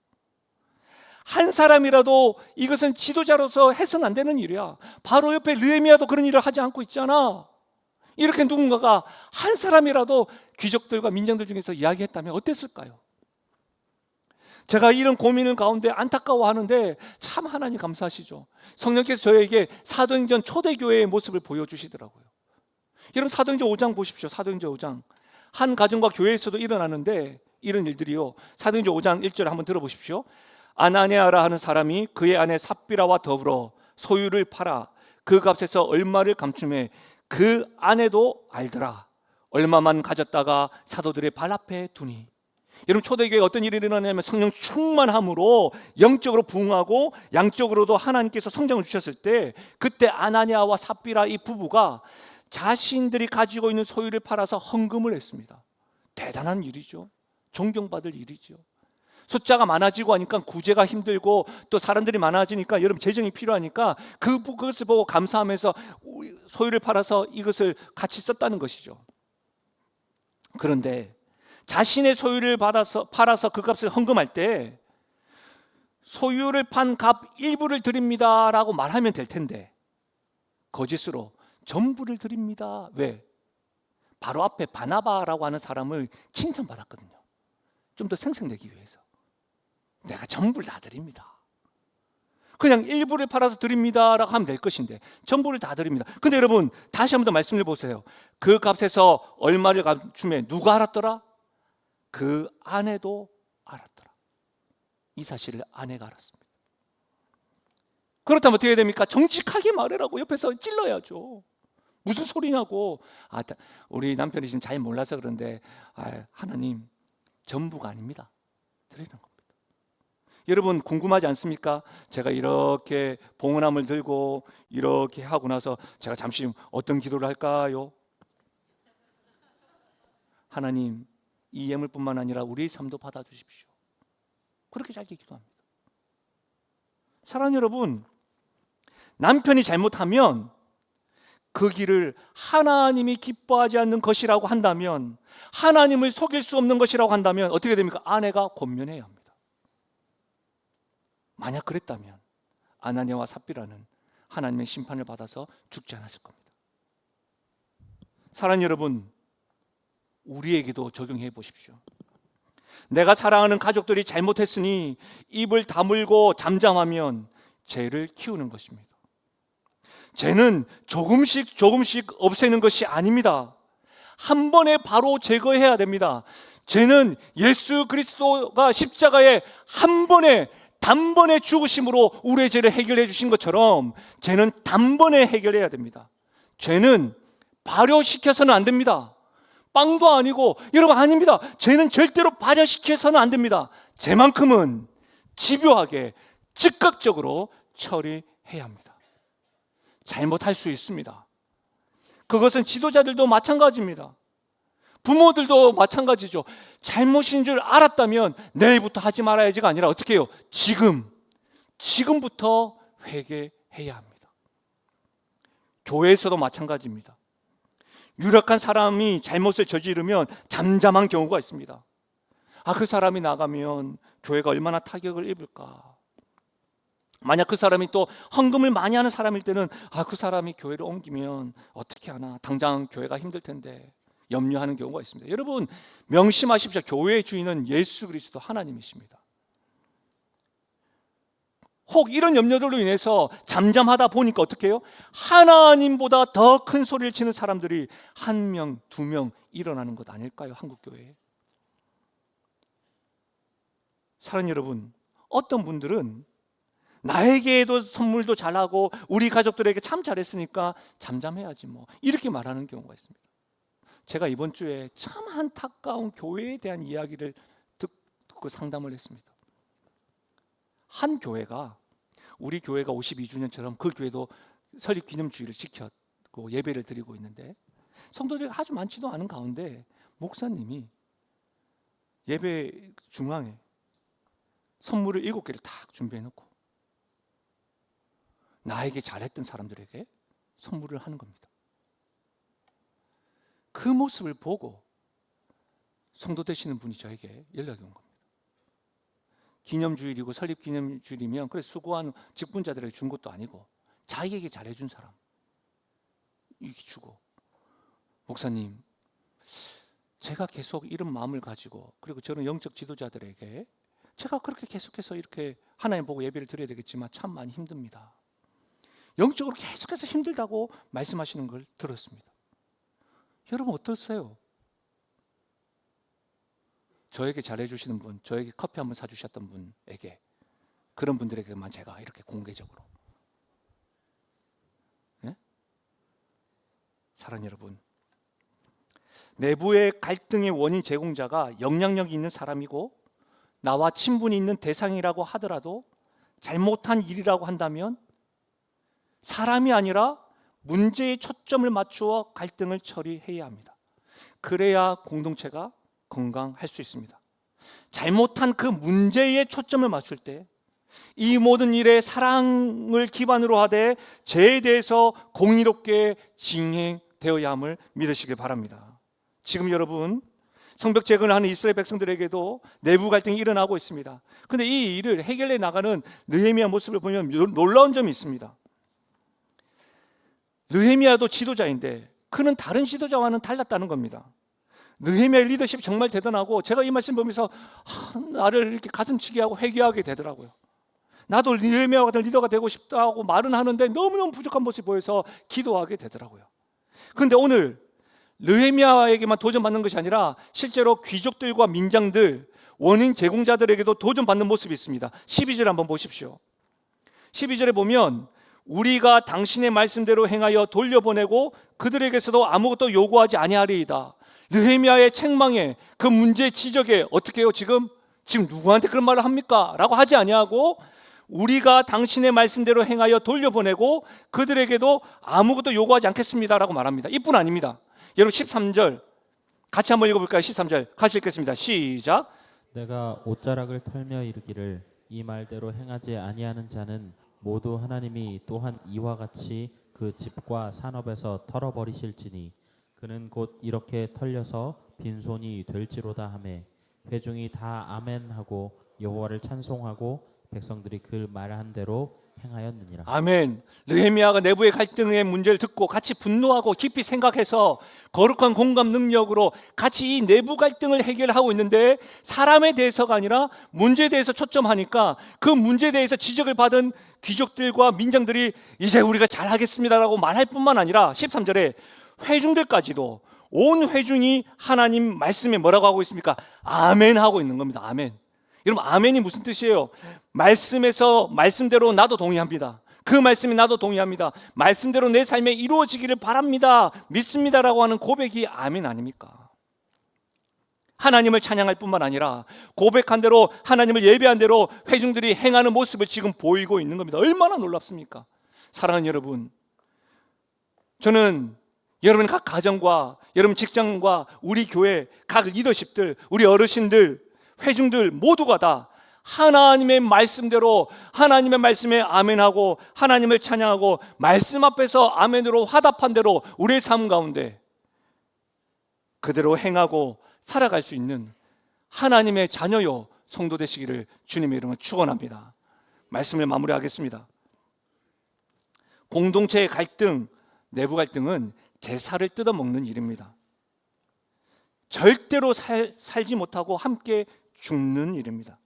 한 사람이라도 이것은 지도자로서 해서는 안 되는 일이야. 바로 옆에 느헤미야도 그런 일을 하지 않고 있잖아. 이렇게 누군가가 한 사람이라도 귀족들과 민장들 중에서 이야기했다면 어땠을까요? 제가 이런 고민을 가운데 안타까워하는데 참 하나님 감사하시죠. 성령께서 저에게 사도행전 초대교회의 모습을 보여주시더라고요. 여러분 사도행전 5장 보십시오. 사도행전 5장. 한 가정과 교회에서도 일어나는데 이런 일들이요. 사도행전 5장 1절 한번 들어보십시오. 아나니아라 하는 사람이 그의 아내 삽비라와 더불어 소유를 팔아 그 값에서 얼마를 감춤해 그 아내도 알더라. 얼마만 가졌다가 사도들의 발 앞에 두니. 여러분 초대교회에 어떤 일이 일어나냐면 성령 충만함으로 영적으로 부흥하고 양적으로도 하나님께서 성장을 주셨을 때 그때 아나니아와 삽비라 이 부부가 자신들이 가지고 있는 소유를 팔아서 헌금을 했습니다. 대단한 일이죠. 존경받을 일이죠. 숫자가 많아지고 하니까 구제가 힘들고 또 사람들이 많아지니까 여러분 재정이 필요하니까 그것을 보고 감사하면서 소유를 팔아서 이것을 같이 썼다는 것이죠. 그런데 자신의 소유를 팔아서 그 값을 헌금할 때 소유를 판 값 일부를 드립니다라고 말하면 될 텐데 거짓으로 전부를 드립니다. 왜? 바로 앞에 바나바라고 하는 사람을 칭찬받았거든요. 좀 더 생생내기 위해서. 내가 전부를 다 드립니다. 그냥 일부를 팔아서 드립니다라고 하면 될 것인데 전부를 다 드립니다. 근데 여러분 다시 한번 더 말씀을 보세요. 그 값에서 얼마를 감춤해 누가 알았더라? 그 아내도 알았더라. 이 사실을 아내가 알았습니다. 그렇다면 어떻게 해야 됩니까? 정직하게 말하라고 옆에서 찔러야죠. 무슨 소리냐고. 우리 남편이 지금 잘 몰라서 그런데 하나님 전부가 아닙니다. 드리는 겁니다. 여러분 궁금하지 않습니까? 제가 이렇게 봉헌함을 들고 이렇게 하고 나서 제가 잠시 어떤 기도를 할까요? 하나님 이 예물뿐만 아니라 우리의 삶도 받아주십시오. 그렇게 짧게 기도합니다. 사랑하는 여러분, 남편이 잘못하면 그 길을 하나님이 기뻐하지 않는 것이라고 한다면, 하나님을 속일 수 없는 것이라고 한다면 어떻게 됩니까? 아내가 권면해야 합니다. 만약 그랬다면 아나니아와 삽비라는 하나님의 심판을 받아서 죽지 않았을 겁니다. 사랑하는 여러분, 우리에게도 적용해 보십시오. 내가 사랑하는 가족들이 잘못했으니 입을 다물고 잠잠하면 죄를 키우는 것입니다. 죄는 조금씩 없애는 것이 아닙니다. 한 번에 바로 제거해야 됩니다. 죄는 예수 그리스도가 십자가에 단번에 죽으심으로 우리의 죄를 해결해 주신 것처럼 죄는 단번에 해결해야 됩니다. 죄는 발효시켜서는 안 됩니다. 빵도 아니고, 여러분 아닙니다. 죄는 절대로 발효시켜서는 안 됩니다. 죄만큼은 집요하게 즉각적으로 처리해야 합니다. 잘못할 수 있습니다. 그것은 지도자들도 마찬가지입니다. 부모들도 마찬가지죠. 잘못인 줄 알았다면 내일부터 하지 말아야지가 아니라 어떻게 해요? 지금부터 회개해야 합니다. 교회에서도 마찬가지입니다. 유력한 사람이 잘못을 저지르면 잠잠한 경우가 있습니다. 그 사람이 나가면 교회가 얼마나 타격을 입을까. 만약 그 사람이 또 헌금을 많이 하는 사람일 때는 그 사람이 교회를 옮기면 어떻게 하나, 당장 교회가 힘들 텐데 염려하는 경우가 있습니다. 여러분 명심하십시오. 교회의 주인은 예수 그리스도 하나님이십니다. 혹 이런 염려들로 인해서 잠잠하다 보니까 어떻게 해요? 하나님보다 더 큰 소리를 치는 사람들이 1명, 2명 일어나는 것 아닐까요? 한국교회에. 사랑하는 여러분, 어떤 분들은 나에게도 선물도 잘하고 우리 가족들에게 참 잘했으니까 잠잠해야지 뭐 이렇게 말하는 경우가 있습니다. 제가 이번 주에 참 안타까운 교회에 대한 이야기를 듣고 상담을 했습니다. 한 교회가, 우리 교회가 52주년처럼 그 교회도 설립기념주일을 지켰고 예배를 드리고 있는데 성도들이 아주 많지도 않은 가운데 목사님이 예배 중앙에 선물을 7개를 딱 준비해 놓고 나에게 잘했던 사람들에게 선물을 하는 겁니다. 그 모습을 보고 성도 되시는 분이 저에게 연락이 온 겁니다. 기념주일이고 설립기념주일이면 그래 수고한 직분자들에게 준 것도 아니고 자기에게 잘해준 사람 이렇게 주고, 목사님 제가 계속 이런 마음을 가지고, 그리고 저는 영적 지도자들에게 제가 그렇게 계속해서 이렇게 하나님 보고 예배를 드려야 되겠지만 참 많이 힘듭니다. 영적으로 계속해서 힘들다고 말씀하시는 걸 들었습니다. 여러분 어떠세요? 저에게 잘해주시는 분, 저에게 커피 한번 사주셨던 분에게, 그런 분들에게만 제가 이렇게 공개적으로. 네? 사랑하는 여러분, 내부의 갈등의 원인 제공자가 영향력이 있는 사람이고 나와 친분이 있는 대상이라고 하더라도 잘못한 일이라고 한다면 사람이 아니라 문제에 초점을 맞추어 갈등을 처리해야 합니다. 그래야 공동체가 건강할 수 있습니다. 잘못한 그 문제에 초점을 맞출 때 이 모든 일에 사랑을 기반으로 하되 죄에 대해서 공의롭게 진행되어야 함을 믿으시길 바랍니다. 지금 여러분 성벽 재건을 하는 이스라엘 백성들에게도 내부 갈등이 일어나고 있습니다. 그런데 이 일을 해결해 나가는 느헤미야 모습을 보면 놀라운 점이 있습니다. 느헤미야도 지도자인데 그는 다른 지도자와는 달랐다는 겁니다. 느헤미야의 리더십이 정말 대단하고, 제가 이 말씀 보면서 나를 이렇게 가슴치게 하고 회개하게 되더라고요. 나도 느헤미야 같은 리더가 되고 싶다고 말은 하는데 너무너무 부족한 모습이 보여서 기도하게 되더라고요. 그런데 오늘 느헤미야에게만 도전받는 것이 아니라 실제로 귀족들과 민장들, 원인 제공자들에게도 도전받는 모습이 있습니다. 12절 한번 보십시오. 12절에 보면 우리가 당신의 말씀대로 행하여 돌려보내고 그들에게서도 아무것도 요구하지 아니하리이다. 느헤미야의 책망에, 그 문제 지적에 어떻게 해요? 지금 누구한테 그런 말을 합니까? 라고 하지 아니하고 우리가 당신의 말씀대로 행하여 돌려보내고 그들에게도 아무것도 요구하지 않겠습니다 라고 말합니다. 이뿐 아닙니다. 여러분 13절 같이 한번 읽어볼까요? 13절 같이 읽겠습니다. 시작. 내가 옷자락을 털며 이르기를 이 말대로 행하지 아니하는 자는 모두 하나님이 또한 이와 같이 그 집과 산업에서 털어버리실지니 그는 곧 이렇게 털려서 빈손이 될지로다 하매 회중이 다 아멘하고 여호와를 찬송하고 백성들이 그 말한 대로 행하였느니라. 아멘. 느헤미야가 내부의 갈등의 문제를 듣고 같이 분노하고 깊이 생각해서 거룩한 공감 능력으로 같이 이 내부 갈등을 해결하고 있는데 사람에 대해서가 아니라 문제에 대해서 초점하니까 그 문제에 대해서 지적을 받은 귀족들과 민장들이 이제 우리가 잘하겠습니다라고 말할 뿐만 아니라 13절에 회중들까지도 온 회중이 하나님 말씀에 뭐라고 하고 있습니까? 아멘 하고 있는 겁니다. 아멘. 여러분 아멘이 무슨 뜻이에요? 말씀에서 말씀대로 나도 동의합니다. 그 말씀에 나도 동의합니다. 말씀대로 내 삶에 이루어지기를 바랍니다. 믿습니다라고 하는 고백이 아멘 아닙니까? 하나님을 찬양할 뿐만 아니라 고백한 대로 하나님을 예배한 대로 회중들이 행하는 모습을 지금 보이고 있는 겁니다. 얼마나 놀랍습니까? 사랑하는 여러분, 저는 여러분 각 가정과 여러분 직장과 우리 교회 각 리더십들, 우리 어르신들, 회중들 모두가 다 하나님의 말씀대로 하나님의 말씀에 아멘하고 하나님을 찬양하고 말씀 앞에서 아멘으로 화답한 대로 우리의 삶 가운데 그대로 행하고 살아갈 수 있는 하나님의 자녀요 성도 되시기를 주님의 이름으로 축원합니다. 말씀을 마무리하겠습니다. 공동체의 갈등, 내부 갈등은 제사를 뜯어먹는 일입니다. 절대로 살지 못하고 함께 죽는 일입니다.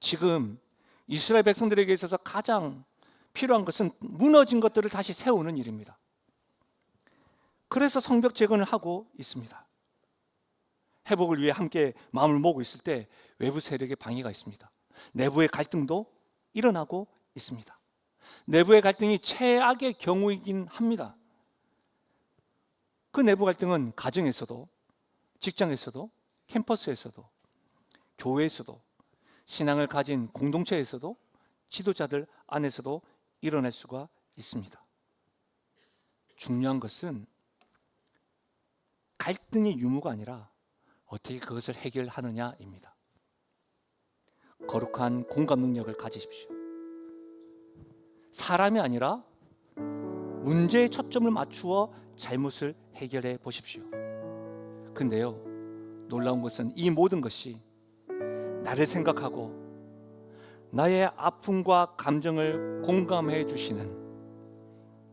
지금 이스라엘 백성들에게 있어서 가장 필요한 것은 무너진 것들을 다시 세우는 일입니다. 그래서 성벽 재건을 하고 있습니다. 회복을 위해 함께 마음을 모으고 있을 때 외부 세력의 방해가 있습니다. 내부의 갈등도 일어나고 있습니다. 내부의 갈등이 최악의 경우이긴 합니다. 그 내부 갈등은 가정에서도, 직장에서도, 캠퍼스에서도, 교회에서도, 신앙을 가진 공동체에서도, 지도자들 안에서도 일어날 수가 있습니다. 중요한 것은 갈등의 유무가 아니라 어떻게 그것을 해결하느냐입니다. 거룩한 공감 능력을 가지십시오. 사람이 아니라 문제에 초점을 맞추어 잘못을 해결해 보십시오. 근데요, 놀라운 것은 이 모든 것이 나를 생각하고 나의 아픔과 감정을 공감해 주시는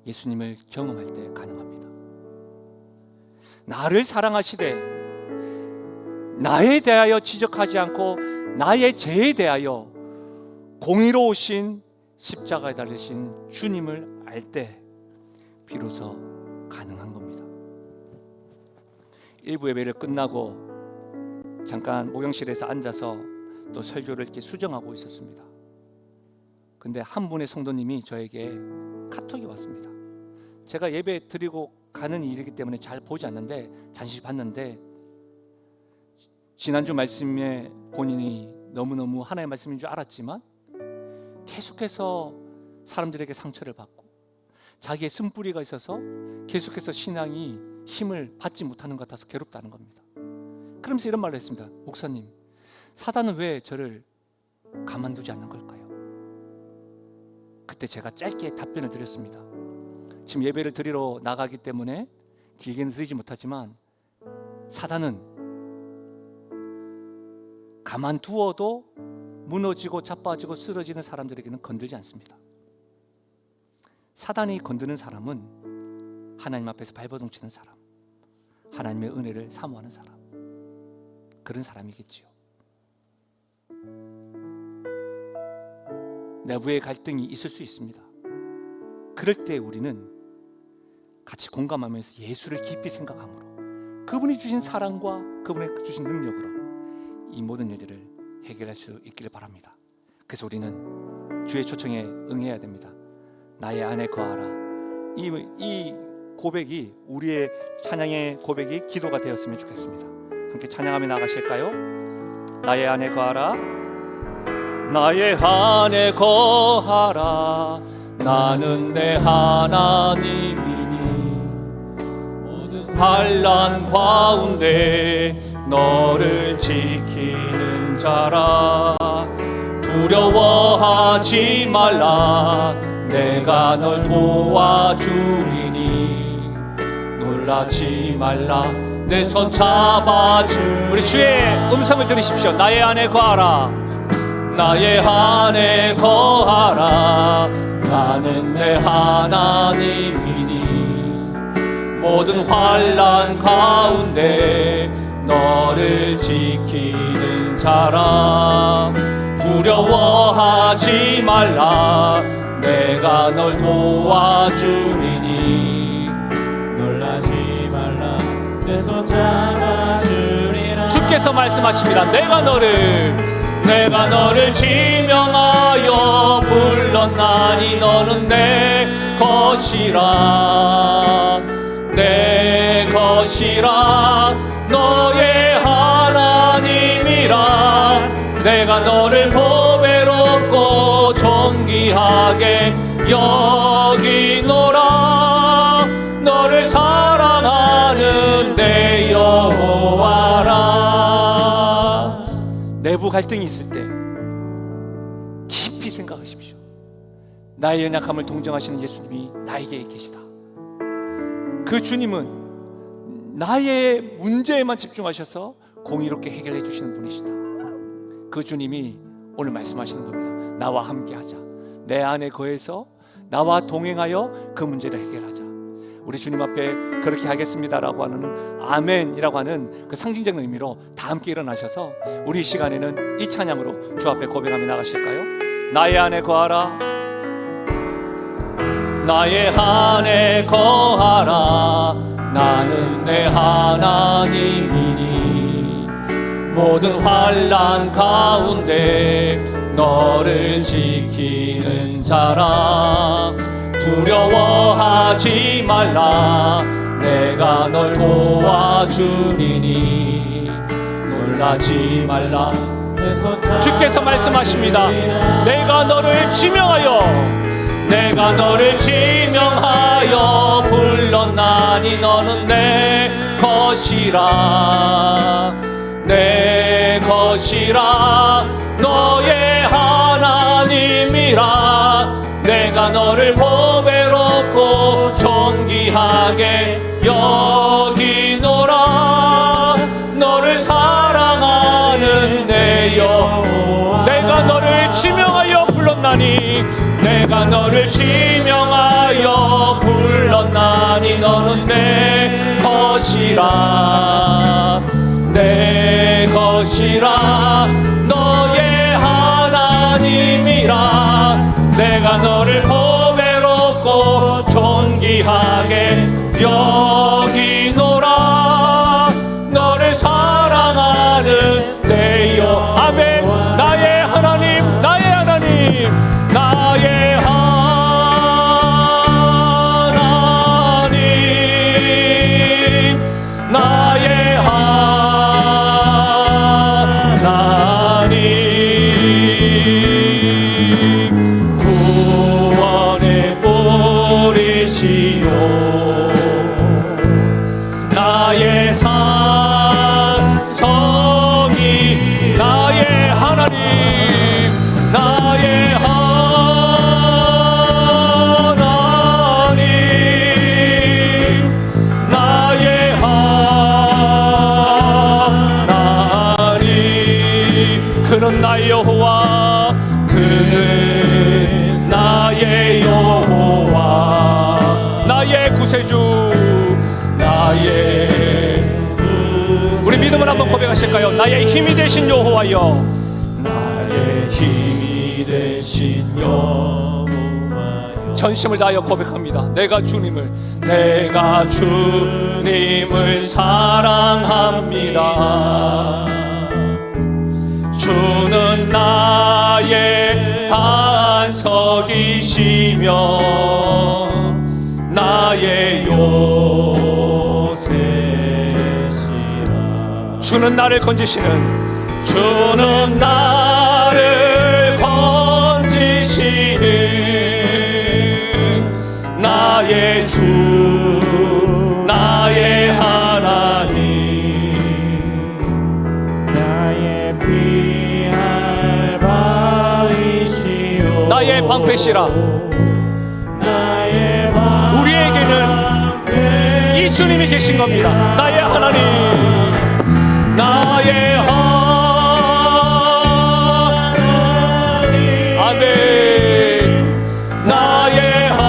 예수님을 경험할 때 가능합니다. 나를 사랑하시되 나에 대하여 지적하지 않고 나의 죄에 대하여 공의로우신 십자가에 달리신 주님을 알 때 비로소 가능한 겁니다. 일부 예배를 끝나고 잠깐 목욕실에서 앉아서 또 설교를 이렇게 수정하고 있었습니다. 근데 한 분의 성도님이 저에게 카톡이 왔습니다. 제가 예배 드리고 가는 일이기 때문에 잘 보지 않는데 잠시 봤는데 지난주 말씀에 본인이 너무너무 하나님의 말씀인 줄 알았지만 계속해서 사람들에게 상처를 받고 자기의 쓴뿌리가 있어서 계속해서 신앙이 힘을 받지 못하는 것 같아서 괴롭다는 겁니다. 그러면서 이런 말을 했습니다. 목사님, 사단은 왜 저를 가만두지 않는 걸까요? 그때 제가 짧게 답변을 드렸습니다. 지금 예배를 드리러 나가기 때문에 길게는 드리지 못하지만 사단은 가만두어도 무너지고 자빠지고 쓰러지는 사람들에게는 건들지 않습니다. 사단이 건드는 사람은 하나님 앞에서 발버둥치는 사람, 하나님의 은혜를 사모하는 사람, 그런 사람이겠지요. 내부의 갈등이 있을 수 있습니다. 그럴 때 우리는 같이 공감하면서 예수를 깊이 생각함으로 그분이 주신 사랑과 그분의 주신 능력으로 이 모든 일들을 해결할 수 있기를 바랍니다. 그래서 우리는 주의 초청에 응해야 됩니다. 나의 안에 거하라. 이 고백이 우리의 찬양의 고백이 기도가 되었으면 좋겠습니다. 함께 찬양하며 나가실까요? 나의 안에 거하라. 나의 안에 거하라. 나는 내 하나님이니 모든 환난 가운데 너를 지키는 자라. 두려워하지 말라. 내가 널 도와주리니 놀라지 말라. 내 손 잡아주. 우리 주의 음성을 들으십시오. 나의 안에 거하라. 나의 안에 거하라. 나는 내 하나님이니 모든 환난 가운데 너를 지키는 자라. 두려워하지 말라. 내가 널 도와주리니 놀라지 말라. 내 손 잡아주리라. 주께서 말씀하십니다. 내가 너를 지명하여 불렀나니 너는 내 것이라. 내 것이라. 너의 하나님이라. 내가 너를 보배롭고 존귀하게 여기노라. 너를 사랑하는 내 여호와라. 내부 갈등이 있을 때 깊이 생각하십시오. 나의 연약함을 동정하시는 예수님이 나에게 계시다. 그 주님은 나의 문제에만 집중하셔서 공의롭게 해결해 주시는 분이시다. 그 주님이 오늘 말씀하시는 겁니다. 나와 함께 하자. 내 안에 거해서 나와 동행하여 그 문제를 해결하자. 우리 주님 앞에 그렇게 하겠습니다라고 하는 아멘이라고 하는 그 상징적인 의미로 다 함께 일어나셔서 우리 시간에는 이 찬양으로 주 앞에 고백하며 나가실까요? 나의 안에 거하라. 나의 안에 거하라. 나는 내 하나님이니 모든 환난 가운데 너를 지키는 자라. 두려워하지 말라. 내가 널 도와주리니 놀라지 말라. 주께서 말씀하십니다. 내가 너를 지명하여 불렀나니 너는 내 것이라. 내 것이라. 너의 하나님이라. 내가 너를 보배롭고 존귀하게 여기노라. 너를 사랑하는 내 여호와. 내가 너를 지명하여 불렀나니 내가 너를 지명하여 불렀나니 너는 내 것이라. 내 것이라. 너의 하나님이라. 내가 너를 보배롭고 존귀하게 여기노라. 너를 사랑하는 내 여. 아멘. 나의 하나님, 나의 하나님, 나의 하나님, 나의 하나님. 구원의 뿌리시오. 나의 산성이. 나의 하나님, 나의 하나님, 나의 하나님. 그는 나의 여호와. 그는 나의 여호와. 나의 구세주. 나의 우리 믿음을 한번 고백하실까요? 나의 힘이 되신 여호와여. 나의 힘이 되신 여호와여. 전심을 다하여 고백합니다. 내가 주님을 사랑합니다. 주는 나의 반석이시며 나의 요새시라. 주는 나를 건지시는, 주는 나를 건지시는 나의 주, 나의 하나님, 나의 피할 바이시오, 나의 방패시라. 나의 우리에게는 이 주님이 계신 겁니다. 나의 하나님, 나의 하나님. 아멘. 나의 하나님,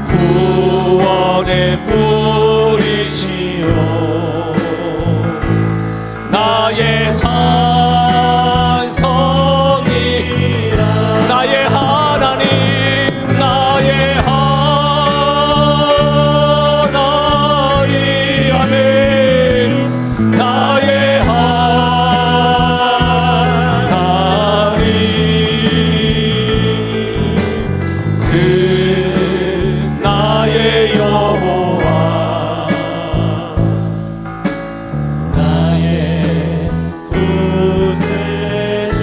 구원의 뿌리시오, 나의 산성이, 나의 하나님, 나의 하나님. 아멘. 나의 하나님, 그 나의 여호와, 나의 구세주.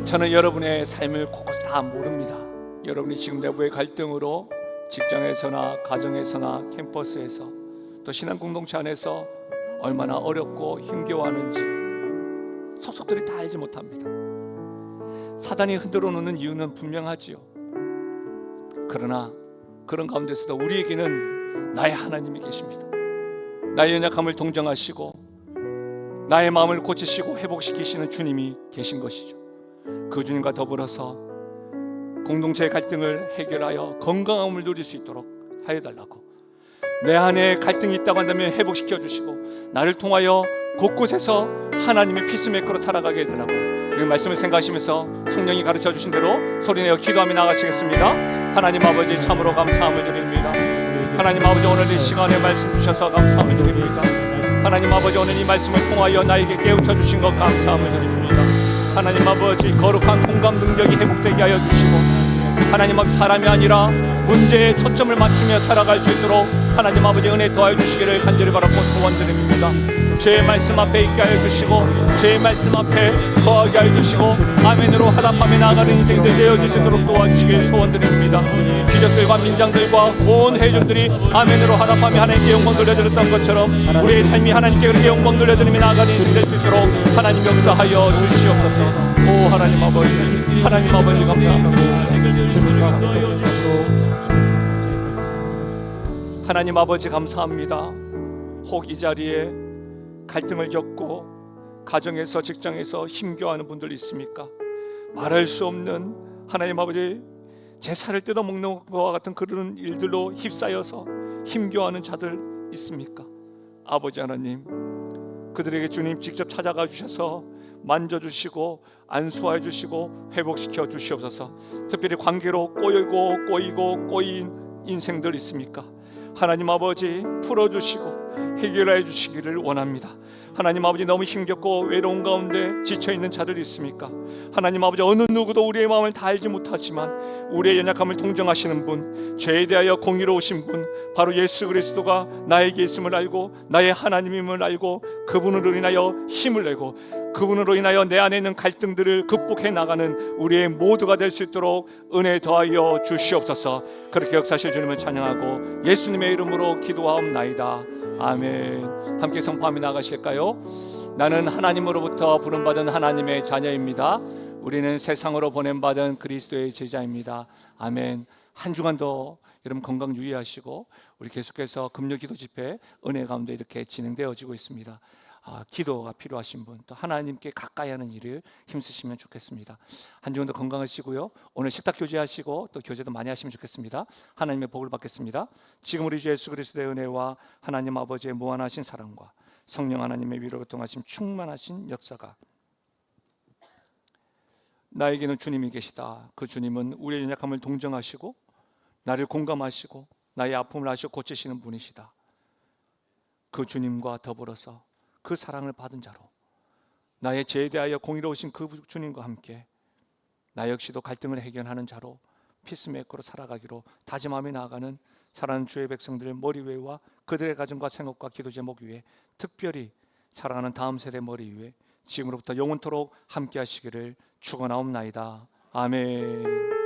저는 여러분의 삶을 곳곳 다 모릅니다. 여러분이 지금 내부의 갈등으로 직장에서나 가정에서나 캠퍼스에서 또 신앙 공동체 안에서 얼마나 어렵고 힘겨워하는지 속속들이 다 알지 못합니다. 사단이 흔들어 놓는 이유는 분명하지요. 그러나 그런 가운데서도 우리에게는 나의 하나님이 계십니다. 나의 연약함을 동정하시고 나의 마음을 고치시고 회복시키시는 주님이 계신 것이죠. 그 주님과 더불어서 공동체의 갈등을 해결하여 건강함을 누릴 수 있도록 하여 달라고, 내 안에 갈등이 있다고 한다면 회복시켜 주시고 나를 통하여 곳곳에서 하나님의 피스메이커로 살아가게 해달라고, 우리 말씀을 생각하시면서 성령이 가르쳐 주신 대로 소리내어 기도하며 나가시겠습니다. 하나님 아버지, 참으로 감사함을 드립니다. 하나님 아버지, 오늘 이 시간에 말씀 주셔서 감사함을 드립니다. 하나님 아버지, 오늘 이 말씀을 통하여 나에게 깨우쳐 주신 것 감사함을 드립니다. 하나님 아버지, 거룩한 공감 능력이 회복되게 하여 주시고, 하나님 아버지, 사람이 아니라 문제에 초점을 맞추며 살아갈 수 있도록 하나님 아버지 은혜 더하여 주시기를 간절히 바라고 소원드립니다. 제 말씀 앞에 있게 하여 주시고, 제 말씀 앞에 거하게 하여 주시고, 아멘으로 화답하며 나아가는 인생들 되어질 수 있도록 도와주시기를 소원드립니다. 귀족들과 민장들과 온 회중들이 아멘으로 화답하며 하나님께 영광 돌려드렸던 것처럼 우리의 삶이 하나님께 그렇게 영광 돌려드리며 나아가는 인생 될 수 있도록 하나님 역사하여 주시옵소서. 오 하나님 아버지, 하나님 아버지 감사합니다. 하나님 아버지 감사합니다. 혹 이 자리에 갈등을 겪고 가정에서 직장에서 힘겨워하는 분들 있습니까? 말할 수 없는 하나님 아버지 제 살을 뜯어먹는 것과 같은 그런 일들로 휩싸여서 힘겨워하는 자들 있습니까? 아버지 하나님, 그들에게 주님 직접 찾아가 주셔서 만져주시고 안수해 주시고 회복시켜 주시옵소서. 특별히 관계로 꼬인 인생들 있습니까? 하나님 아버지 풀어주시고 해결해 주시기를 원합니다. 하나님 아버지, 너무 힘겹고 외로운 가운데 지쳐있는 자들이 있습니까? 하나님 아버지, 어느 누구도 우리의 마음을 다 알지 못하지만 우리의 연약함을 동정하시는 분, 죄에 대하여 공의로우신 분, 바로 예수 그리스도가 나에게 있음을 알고 나의 하나님임을 알고 그분으로 인하여 힘을 내고 그분으로 인하여 내 안에 있는 갈등들을 극복해 나가는 우리의 모두가 될 수 있도록 은혜 더하여 주시옵소서. 그렇게 역사하실 주님을 찬양하고 예수님의 이름으로 기도하옵나이다. 아멘. 함께 선포하며 나가실까요? 나는 하나님으로부터 부름받은 하나님의 자녀입니다. 우리는 세상으로 보냄받은 그리스도의 제자입니다. 아멘. 한 주간도 여러분 건강 유의하시고 우리 계속해서 금요 기도 집회 은혜 가운데 이렇게 진행되어지고 있습니다. 기도가 필요하신 분, 또 하나님께 가까이 하는 일을 힘쓰시면 좋겠습니다. 한 주간도 건강하시고요. 오늘 식탁 교제하시고 또 교제도 많이 하시면 좋겠습니다. 하나님의 복을 받겠습니다. 지금 우리 주 예수 그리스도의 은혜와 하나님 아버지의 무한하신 사랑과 성령 하나님의 위로로 통하심 충만하신 역사가, 나에게는 주님이 계시다. 그 주님은 우리의 연약함을 동정하시고 나를 공감하시고 나의 아픔을 아시고 고치시는 분이시다. 그 주님과 더불어서 그 사랑을 받은 자로 나의 죄에 대하여 공의로우신 그 주님과 함께 나 역시도 갈등을 해결하는 자로 피스메이커로 살아가기로 다짐하며 나아가는 사랑하는 주의 백성들의 머리 위와 그들의 가정과 생업과 기도 제목 위에, 특별히 사랑하는 다음 세대 머리 위에 지금으로부터 영원토록 함께 하시기를 축원하옵나이다. 아멘.